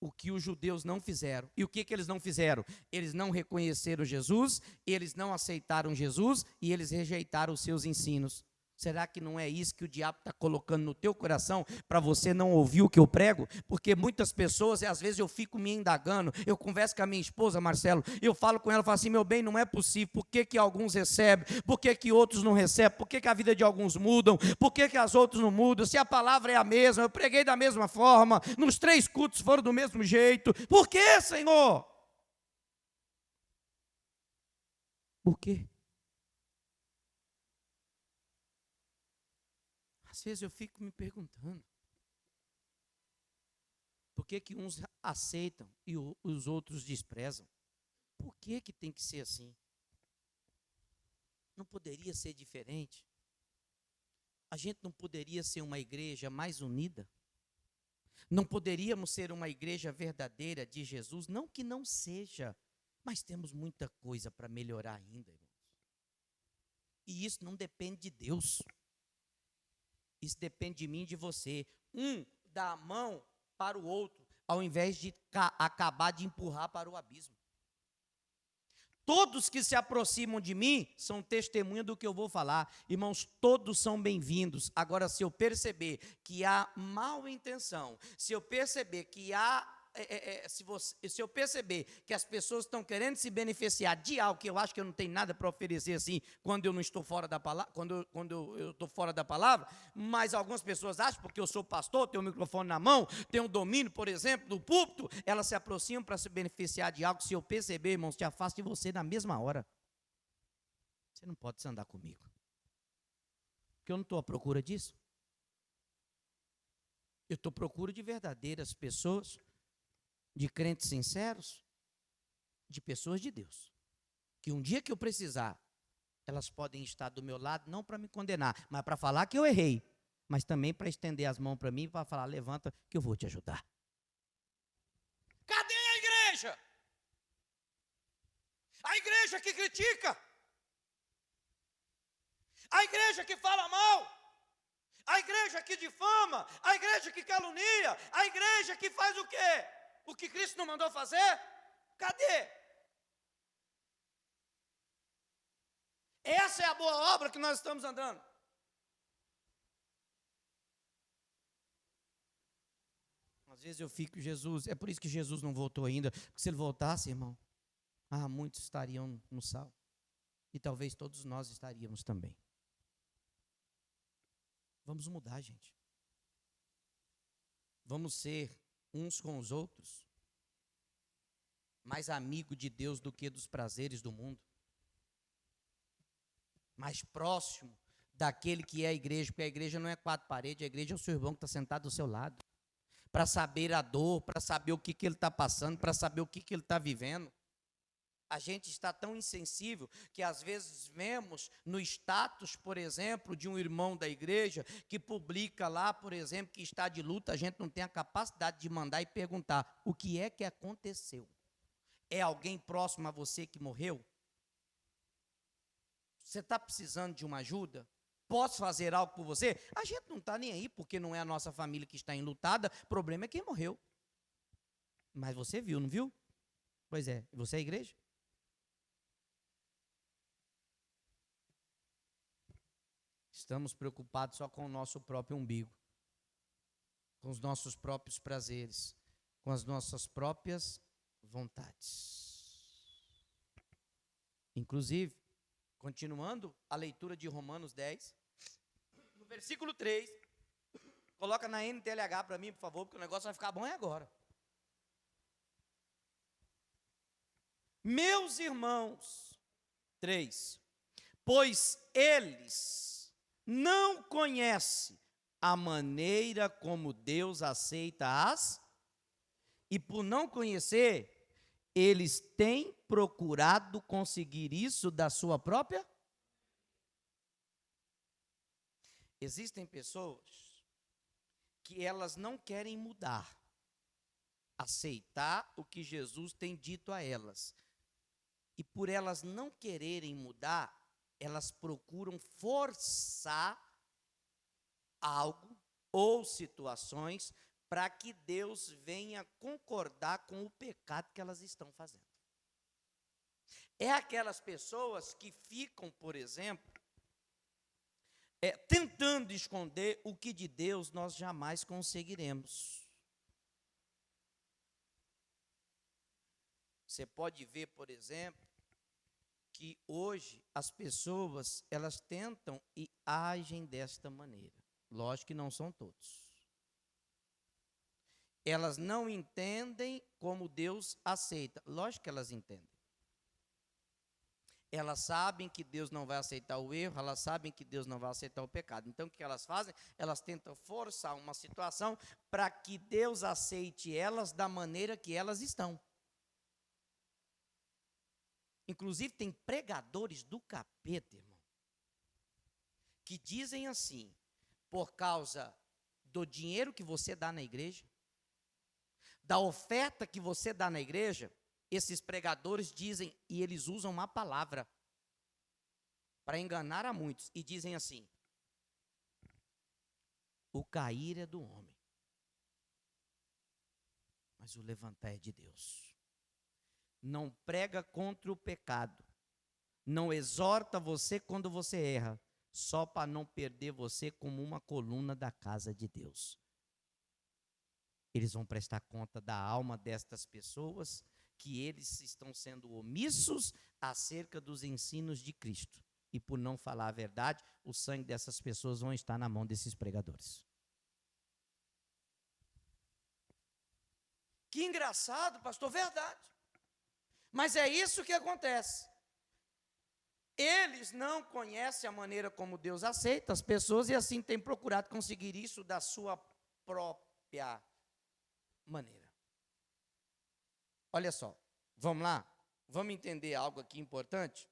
O que os judeus não fizeram. E o que eles não fizeram? Eles não reconheceram Jesus, eles não aceitaram Jesus e eles rejeitaram os seus ensinos. Será que não é isso que o diabo está colocando no teu coração para você não ouvir o que eu prego? Porque muitas pessoas, e às vezes eu fico me indagando, eu converso com a minha esposa, Marcelo, eu falo com ela, falo assim, meu bem, não é possível, por que alguns recebem, por que outros não recebem, por que a vida de alguns mudam, por que as outras não mudam, se a palavra é a mesma, eu preguei da mesma forma, nos 3 cultos foram do mesmo jeito, por que, Senhor? Por quê? Às vezes eu fico me perguntando, por que uns aceitam e os outros desprezam? Por que tem que ser assim? Não poderia ser diferente? A gente não poderia ser uma igreja mais unida? Não poderíamos ser uma igreja verdadeira de Jesus? Não que não seja, mas temos muita coisa para melhorar ainda, irmãos. E isso não depende de Deus. Isso depende de mim e de você. Um dá a mão para o outro, ao invés de acabar de empurrar para o abismo. Todos que se aproximam de mim são testemunha do que eu vou falar. Irmãos, todos são bem-vindos. Agora, se eu perceber que há mal intenção, se eu perceber que há... se eu perceber que as pessoas estão querendo se beneficiar de algo que eu acho que eu não tenho nada para oferecer assim, quando eu não estou fora da palavra, quando eu estou fora da palavra, mas algumas pessoas acham, porque eu sou pastor, tenho o microfone na mão, tenho o domínio, por exemplo, do púlpito, elas se aproximam para se beneficiar de algo. Se eu perceber, irmãos, te afasto de você na mesma hora. Você não pode andar comigo, porque eu não estou à procura disso. Eu estou à procura de verdadeiras pessoas, de crentes sinceros, de pessoas de Deus, que um dia que eu precisar, elas podem estar do meu lado, não para me condenar, mas para falar que eu errei, mas também para estender as mãos para mim e para falar, levanta que eu vou te ajudar. Cadê a igreja? A igreja que critica, a igreja que fala mal, a igreja que difama, a igreja que calunia, a igreja que faz o quê? O que Cristo não mandou fazer? Cadê? Essa é a boa obra que nós estamos andando. Às vezes eu fico, Jesus, é por isso que Jesus não voltou ainda, porque se ele voltasse, irmão, muitos estariam no sal. E talvez todos nós estaríamos também. Vamos mudar, gente. Vamos ser uns com os outros, mais amigo de Deus do que dos prazeres do mundo, mais próximo daquele que é a igreja, porque a igreja não é 4 paredes, a igreja é o seu irmão que está sentado do seu lado, para saber a dor, para saber o que ele está passando, para saber o que ele está vivendo. A gente está tão insensível que às vezes vemos no status, por exemplo, de um irmão da igreja que publica lá, por exemplo, que está de luta, a gente não tem a capacidade de mandar e perguntar o que é que aconteceu. É alguém próximo a você que morreu? Você está precisando de uma ajuda? Posso fazer algo por você? A gente não está nem aí, porque não é a nossa família que está enlutada, o problema é quem morreu. Mas você viu, não viu? Pois é, você é a igreja? Estamos preocupados só com o nosso próprio umbigo, com os nossos próprios prazeres, com as nossas próprias vontades. Inclusive, continuando a leitura de Romanos 10, no versículo 3, coloca na NTLH para mim, por favor, porque o negócio vai ficar bom agora. Meus irmãos, 3, pois eles não conhecem a maneira como Deus aceita e por não conhecer, eles têm procurado conseguir isso da sua própria. Existem pessoas que elas não querem mudar, aceitar o que Jesus tem dito a elas. E por elas não quererem mudar, elas procuram forçar algo ou situações para que Deus venha concordar com o pecado que elas estão fazendo. É aquelas pessoas que ficam, por exemplo, tentando esconder o que de Deus nós jamais conseguiremos. Você pode ver, por exemplo, que hoje as pessoas, elas tentam e agem desta maneira. Lógico que não são todos. Elas não entendem como Deus aceita. Lógico que elas entendem. Elas sabem que Deus não vai aceitar o erro, elas sabem que Deus não vai aceitar o pecado. Então, o que elas fazem? Elas tentam forçar uma situação para que Deus aceite elas da maneira que elas estão. Inclusive, tem pregadores do capeta, irmão, que dizem assim, por causa do dinheiro que você dá na igreja, da oferta que você dá na igreja, esses pregadores dizem, e eles usam uma palavra para enganar a muitos, e dizem assim: o cair é do homem, mas o levantar é de Deus. Não prega contra o pecado, não exorta você quando você erra, só para não perder você como uma coluna da casa de Deus. Eles vão prestar conta da alma destas pessoas, que eles estão sendo omissos acerca dos ensinos de Cristo. E por não falar a verdade, o sangue dessas pessoas vão estar na mão desses pregadores. Que engraçado, pastor, verdade. Mas é isso que acontece. Eles não conhecem a maneira como Deus aceita as pessoas e assim têm procurado conseguir isso da sua própria maneira. Olha só, vamos lá? Vamos entender algo aqui importante?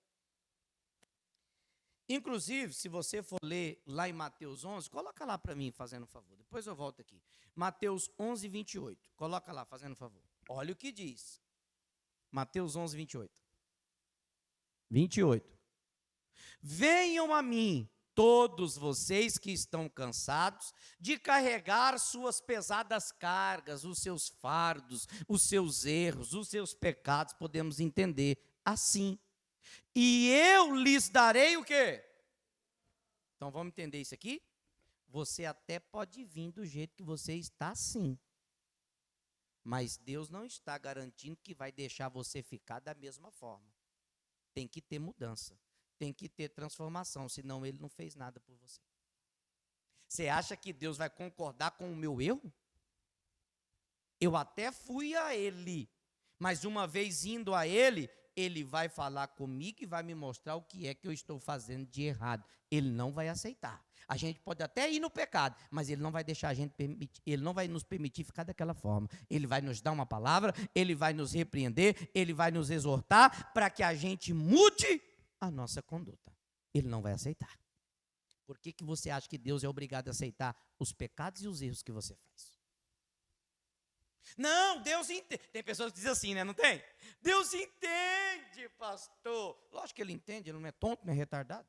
Inclusive, se você for ler lá em Mateus 11, coloca lá para mim, fazendo um favor. Depois eu volto aqui. Mateus 11, 28. Coloca lá, fazendo um favor. Olha o que diz. Mateus 11, 28. 28. Venham a mim, todos vocês que estão cansados de carregar suas pesadas cargas, os seus fardos, os seus erros, os seus pecados, podemos entender assim. E eu lhes darei o quê? Então vamos entender isso aqui? Você até pode vir do jeito que você está, sim. Mas Deus não está garantindo que vai deixar você ficar da mesma forma. Tem que ter mudança. Tem que ter transformação, senão Ele não fez nada por você. Você acha que Deus vai concordar com o meu erro? Eu até fui a Ele, mas uma vez indo a Ele, Ele vai falar comigo e vai me mostrar o que é que eu estou fazendo de errado. Ele não vai aceitar. A gente pode até ir no pecado, mas Ele não vai deixar a gente permitir, Ele não vai nos permitir ficar daquela forma. Ele vai nos dar uma palavra, Ele vai nos repreender, Ele vai nos exortar para que a gente mude a nossa conduta. Ele não vai aceitar. Por que você acha que Deus é obrigado a aceitar os pecados e os erros que você faz? Não, Deus entende. Tem pessoas que dizem assim, né? Não tem? Deus entende, pastor. Lógico que Ele entende, Ele não é tonto, não é retardado.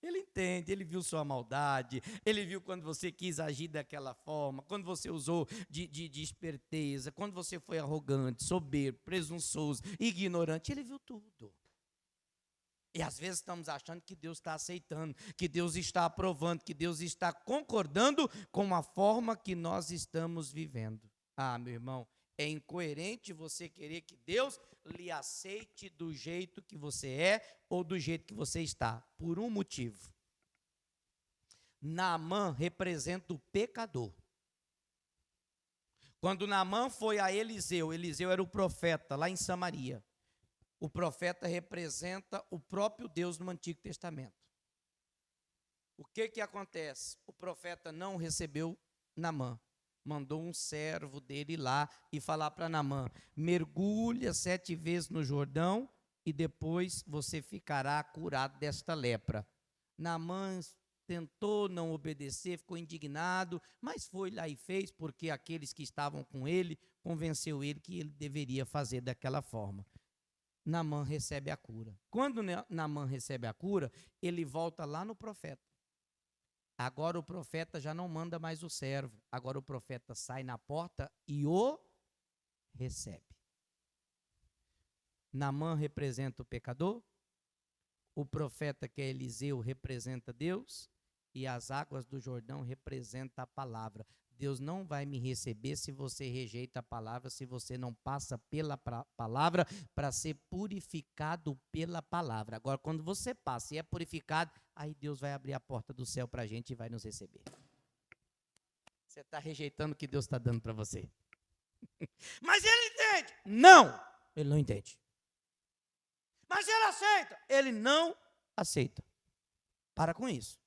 Ele entende, Ele viu sua maldade, Ele viu quando você quis agir daquela forma, quando você usou de esperteza, quando você foi arrogante, soberbo, presunçoso, ignorante, Ele viu tudo. E às vezes estamos achando que Deus está aceitando, que Deus está aprovando, que Deus está concordando com a forma que nós estamos vivendo. Ah, meu irmão, é incoerente você querer que Deus lhe aceite do jeito que você é ou do jeito que você está, por um motivo. Naamã representa o pecador. Quando Naamã foi a Eliseu, Eliseu era o profeta lá em Samaria. O profeta representa o próprio Deus no Antigo Testamento. O que acontece? O profeta não recebeu Naamã. Mandou um servo dele ir lá e falar para Naamã: mergulha 7 vezes no Jordão e depois você ficará curado desta lepra. Naamã tentou não obedecer, ficou indignado, mas foi lá e fez, porque aqueles que estavam com ele convenceu ele que ele deveria fazer daquela forma. Naamã recebe a cura. Quando Naamã recebe a cura, ele volta lá no profeta. Agora o profeta já não manda mais o servo. Agora o profeta sai na porta e o recebe. Naamã representa o pecador. O profeta, que é Eliseu, representa Deus. E as águas do Jordão representam a palavra. Deus não vai me receber se você rejeita a palavra, se você não passa pela palavra para ser purificado pela palavra. Agora, quando você passa e é purificado, aí Deus vai abrir a porta do céu para a gente e vai nos receber. Você está rejeitando o que Deus está dando para você. Mas ele entende? Não, ele não entende. Mas ele aceita? Ele não aceita. Para com isso.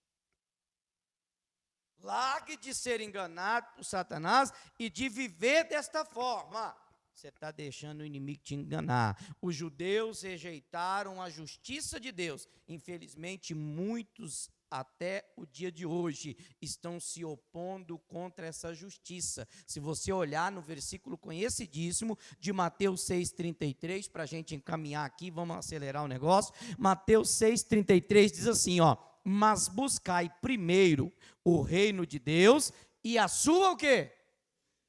Largue de ser enganado por Satanás e de viver desta forma. Você está deixando o inimigo te enganar. Os judeus rejeitaram a justiça de Deus. Infelizmente, muitos, até o dia de hoje, estão se opondo contra essa justiça. Se você olhar no versículo conhecidíssimo de Mateus 6,33, para a gente encaminhar aqui, vamos acelerar o negócio. Mateus 6,33 diz assim, ó: mas buscai primeiro o reino de Deus e a sua o quê?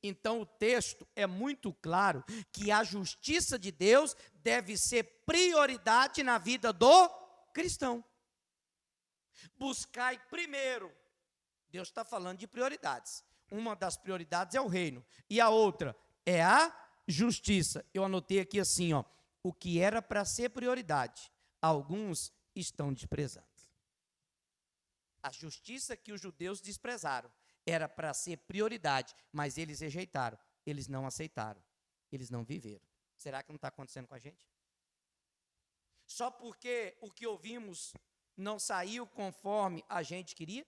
Então o texto é muito claro que a justiça de Deus deve ser prioridade na vida do cristão. Buscai primeiro. Deus está falando de prioridades. Uma das prioridades é o reino e a outra é a justiça. Eu anotei aqui assim, ó, o que era para ser prioridade, alguns estão desprezando. A justiça que os judeus desprezaram era para ser prioridade, mas eles rejeitaram, eles não aceitaram, eles não viveram. Será que não está acontecendo com a gente? Só porque o que ouvimos não saiu conforme a gente queria?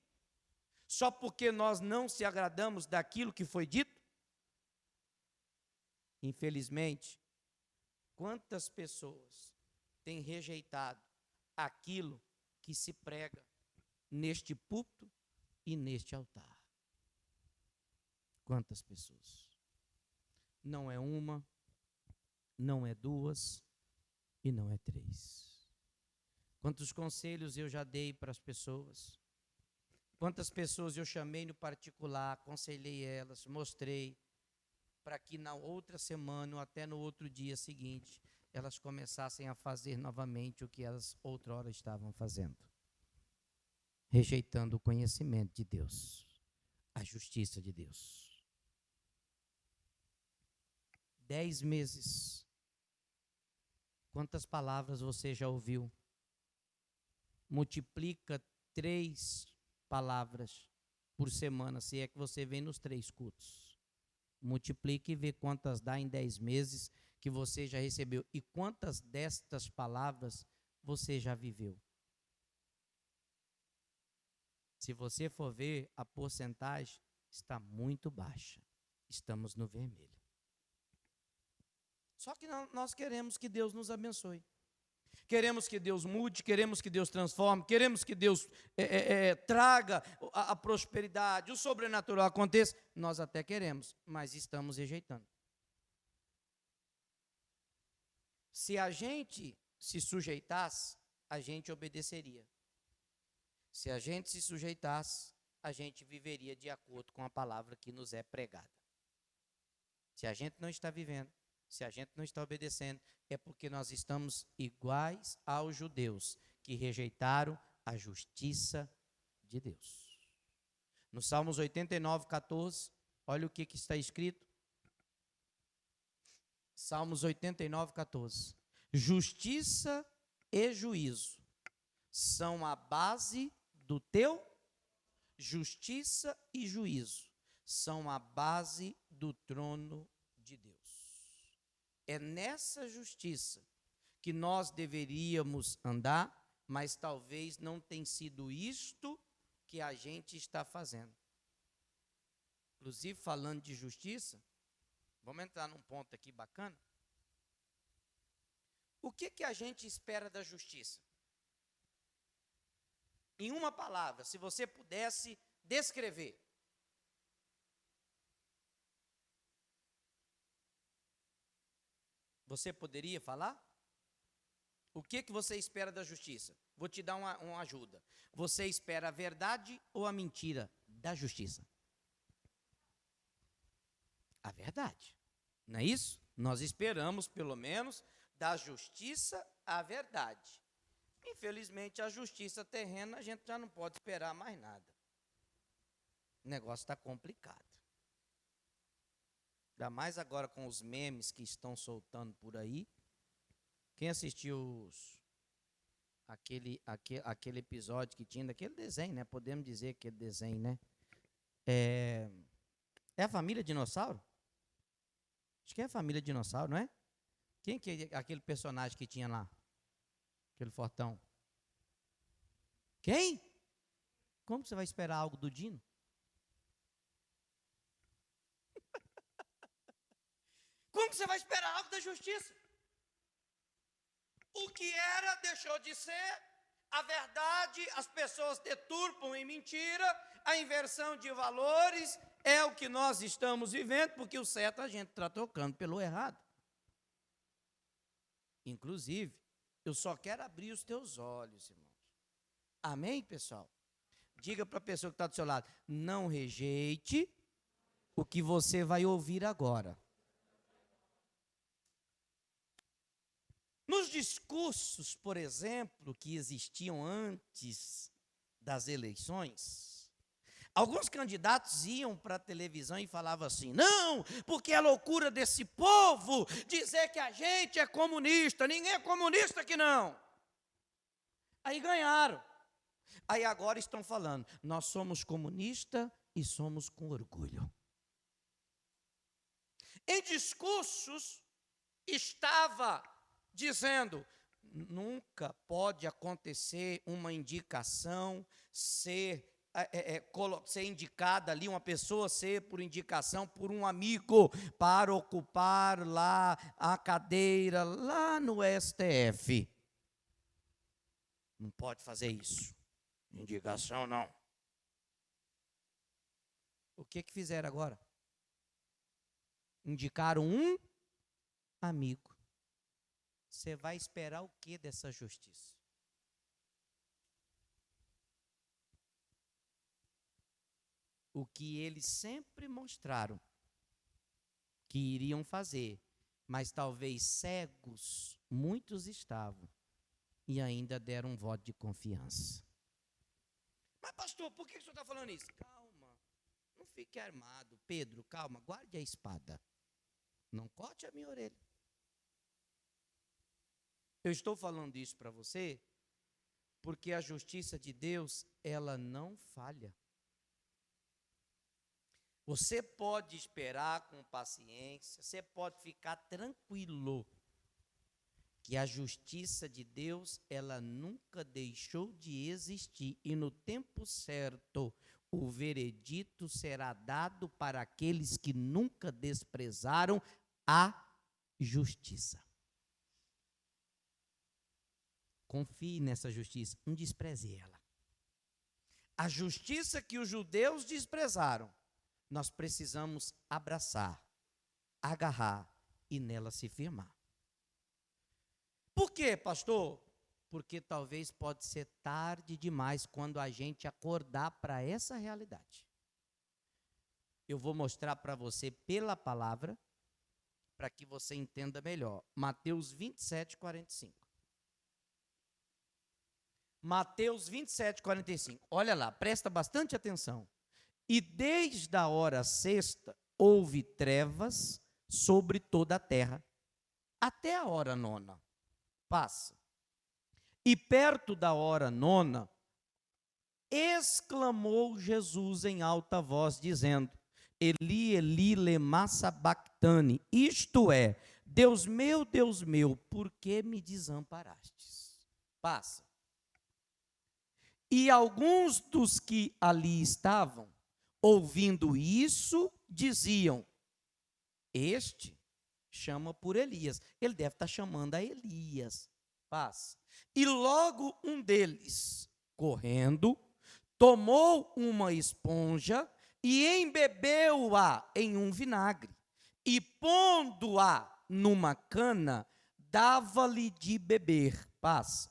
Só porque nós não se agradamos daquilo que foi dito? Infelizmente, quantas pessoas têm rejeitado aquilo que se prega neste púlpito e neste altar? Quantas pessoas? Não é uma, não é duas e não é três. Quantos conselhos eu já dei para as pessoas? Quantas pessoas eu chamei no particular, aconselhei elas, mostrei, para que na outra semana ou até no outro dia seguinte, elas começassem a fazer novamente o que elas outrora estavam fazendo. Rejeitando o conhecimento de Deus, a justiça de Deus. 10 meses. Quantas palavras você já ouviu? Multiplica 3 palavras por semana, se é que você vem nos 3 cultos. Multiplique e vê quantas dá em 10 meses que você já recebeu. E quantas destas palavras você já viveu? Se você for ver, a porcentagem está muito baixa. Estamos no vermelho. Só que nós queremos que Deus nos abençoe. Queremos que Deus mude, queremos que Deus transforme, queremos que Deus traga a prosperidade, o sobrenatural aconteça. Nós até queremos, mas estamos rejeitando. Se a gente se sujeitasse, a gente obedeceria. Se a gente se sujeitasse, a gente viveria de acordo com a palavra que nos é pregada. Se a gente não está vivendo, se a gente não está obedecendo, é porque nós estamos iguais aos judeus, que rejeitaram a justiça de Deus. No Salmos 89, 14, olha o que está escrito. Salmos 89, 14. Justiça e juízo são a base do teu. Justiça e juízo são a base do trono de Deus. É nessa justiça que nós deveríamos andar, mas talvez não tenha sido isto que a gente está fazendo. Inclusive, falando de justiça, vamos entrar num ponto aqui bacana. O que a gente espera da justiça? Em uma palavra, se você pudesse descrever. Você poderia falar? O que você espera da justiça? Vou te dar uma ajuda. Você espera a verdade ou a mentira da justiça? A verdade. Não é isso? Nós esperamos, pelo menos, da justiça a verdade. Infelizmente, a justiça terrena, a gente já não pode esperar mais nada. O negócio está complicado. Ainda mais agora com os memes que estão soltando por aí. Quem assistiu aquele episódio que tinha daquele desenho, né? Podemos dizer aquele desenho, né? É a família dinossauro? Acho que é a família dinossauro, não é? Quem que é aquele personagem que tinha lá? Aquele fortão. Quem? Como você vai esperar algo do Dino? Como você vai esperar algo da justiça? O que era deixou de ser, a verdade as pessoas deturpam em mentira, a inversão de valores é o que nós estamos vivendo, porque o certo a gente está trocando pelo errado. Inclusive, eu só quero abrir os teus olhos, irmãos. Amém, pessoal? Diga para a pessoa que está do seu lado, não rejeite o que você vai ouvir agora. Nos discursos, por exemplo, que existiam antes das eleições, alguns candidatos iam para a televisão e falavam assim, não, porque é loucura desse povo dizer que a gente é comunista, ninguém é comunista aqui não. Aí ganharam. Aí agora estão falando, nós somos comunistas e somos com orgulho. Em discursos estava dizendo, nunca pode acontecer uma indicação ser indicada ali, uma pessoa ser por indicação por um amigo para ocupar lá a cadeira, lá no STF. Não pode fazer isso. Indicação não. O que fizeram agora? Indicaram um amigo. Você vai esperar o que dessa justiça? O que eles sempre mostraram que iriam fazer, mas talvez cegos, muitos estavam, e ainda deram um voto de confiança. Mas pastor, por que o senhor está falando isso? Calma, não fique armado. Pedro, calma, guarde a espada. Não corte a minha orelha. Eu estou falando isso para você porque a justiça de Deus, ela não falha. Você pode esperar com paciência, você pode ficar tranquilo que a justiça de Deus, ela nunca deixou de existir e no tempo certo o veredito será dado para aqueles que nunca desprezaram a justiça. Confie nessa justiça, não despreze ela. A justiça que os judeus desprezaram, nós precisamos abraçar, agarrar e nela se firmar. Por quê, pastor? Porque talvez pode ser tarde demais quando a gente acordar para essa realidade. Eu vou mostrar para você pela palavra, para que você entenda melhor. Mateus 27, 45. Mateus 27, 45. Olha lá, presta bastante atenção. E desde a hora sexta houve trevas sobre toda a terra, até a hora nona. Passa. E perto da hora nona, exclamou Jesus em alta voz, dizendo, Eli, Eli, lema sabactani, isto é, Deus meu, por que me desamparastes? Passa. E alguns dos que ali estavam, ouvindo isso, diziam, este chama por Elias. Ele deve estar chamando a Elias. Passa. E logo um deles, correndo, tomou uma esponja e embebeu-a em um vinagre. E pondo-a numa cana, dava-lhe de beber. Paz.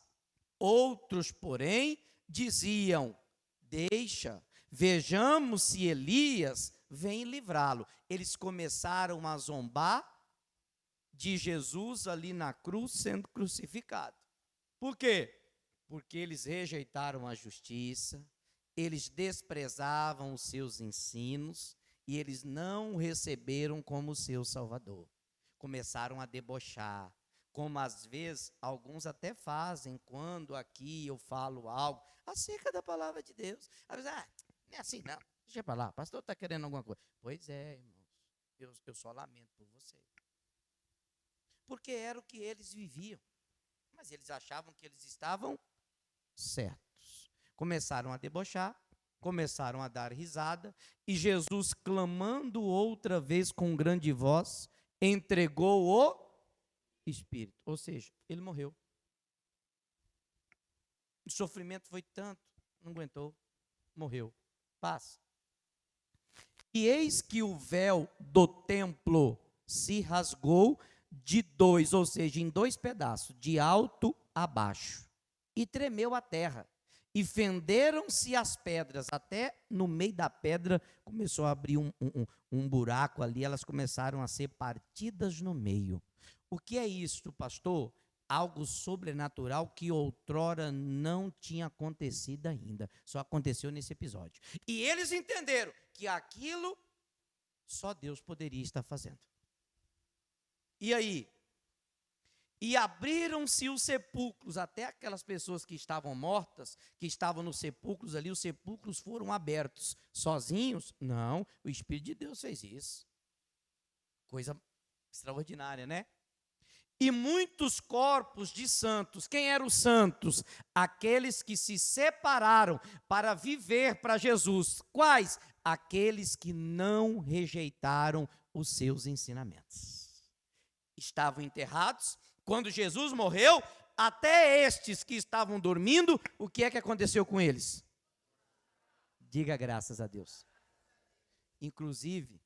Outros, porém, diziam: deixa, vejamos se Elias vem livrá-lo. Eles começaram a zombar de Jesus ali na cruz sendo crucificado. Por quê? Porque eles rejeitaram a justiça, eles desprezavam os seus ensinos e eles não o receberam como seu Salvador. Começaram a debochar, como às vezes alguns até fazem quando aqui eu falo algo acerca da palavra de Deus. Às vezes, não é assim não, deixa para lá, o pastor está querendo alguma coisa. Pois é, irmãos, eu só lamento por você. Porque era o que eles viviam, mas eles achavam que eles estavam certos. Começaram a debochar, começaram a dar risada, e Jesus, clamando outra vez com grande voz, entregou o Espírito. Ou seja, ele morreu. O sofrimento foi tanto, não aguentou, morreu. Paz. E eis que o véu do templo se rasgou de dois, ou seja, em dois pedaços, de alto a baixo, e tremeu a terra, e fenderam-se as pedras, até no meio da pedra começou a abrir um buraco ali, elas começaram a ser partidas no meio. O que é isto, pastor? Algo sobrenatural que outrora não tinha acontecido ainda, só aconteceu nesse episódio. E eles entenderam que aquilo só Deus poderia estar fazendo. E aí? E abriram-se os sepulcros, até aquelas pessoas que estavam mortas, que estavam nos sepulcros ali, os sepulcros foram abertos. Sozinhos? Não, o Espírito de Deus fez isso. Coisa extraordinária, né? E muitos corpos de santos. Quem eram os santos? Aqueles que se separaram para viver para Jesus. Quais? Aqueles que não rejeitaram os seus ensinamentos. Estavam enterrados. Quando Jesus morreu, até estes que estavam dormindo, o que é que aconteceu com eles? Diga graças a Deus. Inclusive,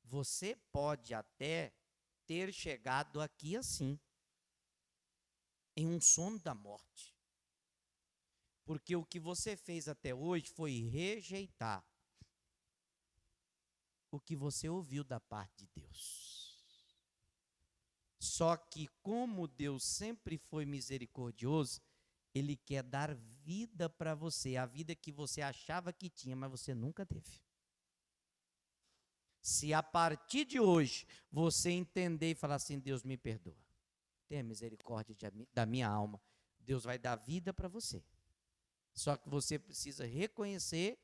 você pode até ter chegado aqui assim, em um sono da morte. Porque o que você fez até hoje foi rejeitar o que você ouviu da parte de Deus. Só que como Deus sempre foi misericordioso, Ele quer dar vida para você, a vida que você achava que tinha, mas você nunca teve. Se a partir de hoje você entender e falar assim: Deus me perdoa, tenha misericórdia da minha alma, Deus vai dar vida para você. Só que você precisa reconhecer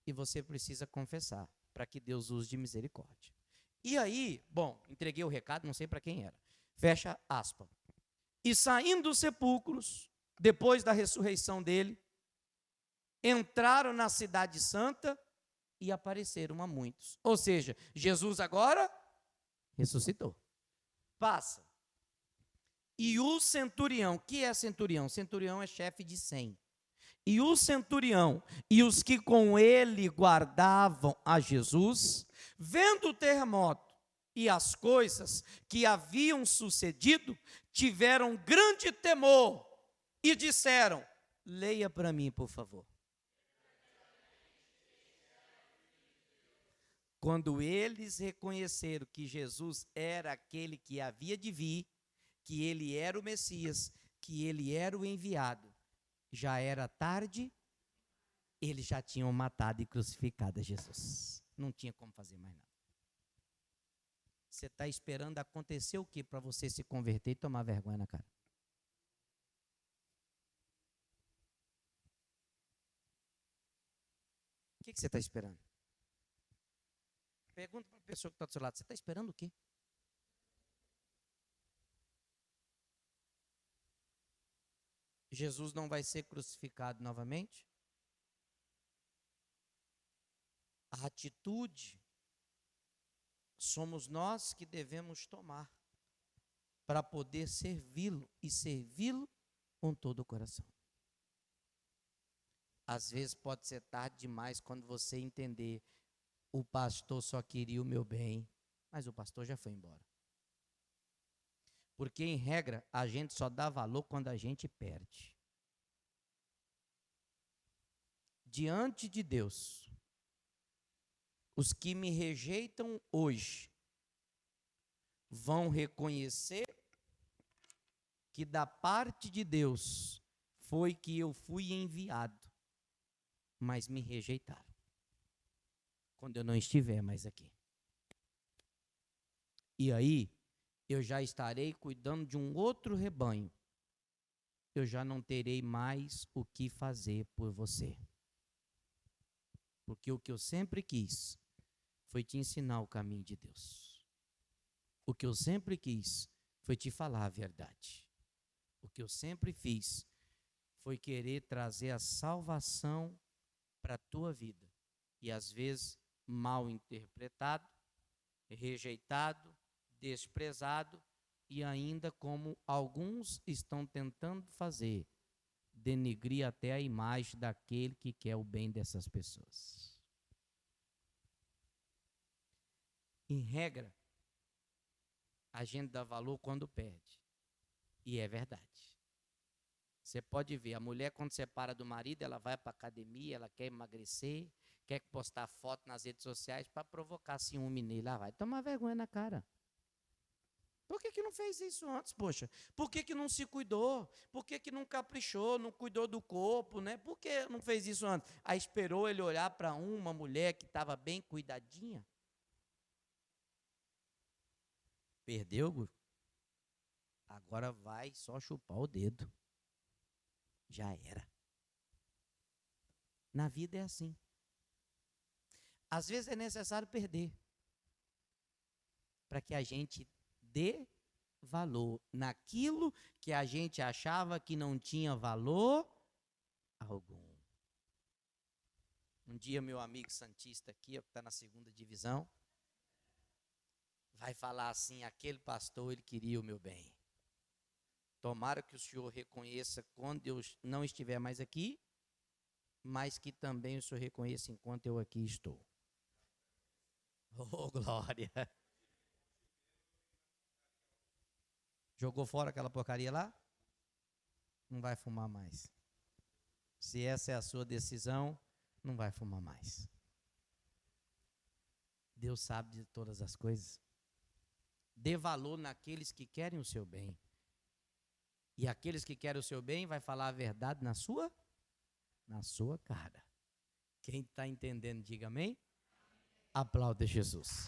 e você precisa confessar, para que Deus use de misericórdia. E aí, bom, entreguei o recado, não sei para quem era. Fecha aspas. E saindo dos sepulcros, depois da ressurreição dele, entraram na cidade santa e apareceram a muitos. Ou seja, Jesus agora ressuscitou. Passa. E o centurião, que é centurião? Centurião é chefe de 100. E o centurião e os que com ele guardavam a Jesus, vendo o terremoto e as coisas que haviam sucedido, tiveram grande temor e disseram: leia para mim, por favor. Quando eles reconheceram que Jesus era aquele que havia de vir, que ele era o Messias, que ele era o enviado, já era tarde, eles já tinham matado e crucificado Jesus. Não tinha como fazer mais nada. Você está esperando acontecer o que para você se converter e tomar vergonha na cara? O que você está esperando? Pergunta para a pessoa que está do seu lado: você está esperando o quê? Jesus não vai ser crucificado novamente? A atitude somos nós que devemos tomar para poder servi-lo e servi-lo com todo o coração. Às vezes pode ser tarde demais quando você entender: o pastor só queria o meu bem, mas o pastor já foi embora. Porque, em regra, a gente só dá valor quando a gente perde. Diante de Deus, os que me rejeitam hoje vão reconhecer que da parte de Deus foi que eu fui enviado, mas me rejeitaram quando eu não estiver mais aqui. E aí, eu já estarei cuidando de um outro rebanho. Eu já não terei mais o que fazer por você. Porque o que eu sempre quis foi te ensinar o caminho de Deus. O que eu sempre quis foi te falar a verdade. O que eu sempre fiz foi querer trazer a salvação para a tua vida. E às vezes mal interpretado, rejeitado, desprezado e ainda como alguns estão tentando fazer, denegrir até a imagem daquele que quer o bem dessas pessoas. Em regra, a gente dá valor quando perde. E é verdade. Você pode ver, a mulher quando separa do marido, ela vai para a academia, ela quer emagrecer, quer postar foto nas redes sociais para provocar ciúme nele. Ela vai tomar vergonha na cara. Por que não fez isso antes, poxa? Por que não se cuidou? Por que não caprichou, não cuidou do corpo, né? Por que não fez isso antes? Aí esperou ele olhar para uma mulher que estava bem cuidadinha? Perdeu, guru? Agora vai só chupar o dedo. Já era. Na vida é assim. Às vezes é necessário perder para que a gente dê valor naquilo que a gente achava que não tinha valor algum. Um dia meu amigo santista aqui, que está na 2ª divisão, vai falar assim: aquele pastor, ele queria o meu bem. Tomara que o senhor reconheça quando eu não estiver mais aqui, mas que também o senhor reconheça enquanto eu aqui estou. Oh, glória! Jogou fora aquela porcaria lá? Não vai fumar mais. Se essa é a sua decisão, não vai fumar mais. Deus sabe de todas as coisas. Dê valor naqueles que querem o seu bem. E aqueles que querem o seu bem vai falar a verdade na sua cara. Quem está entendendo, diga amém. Aplauda Jesus.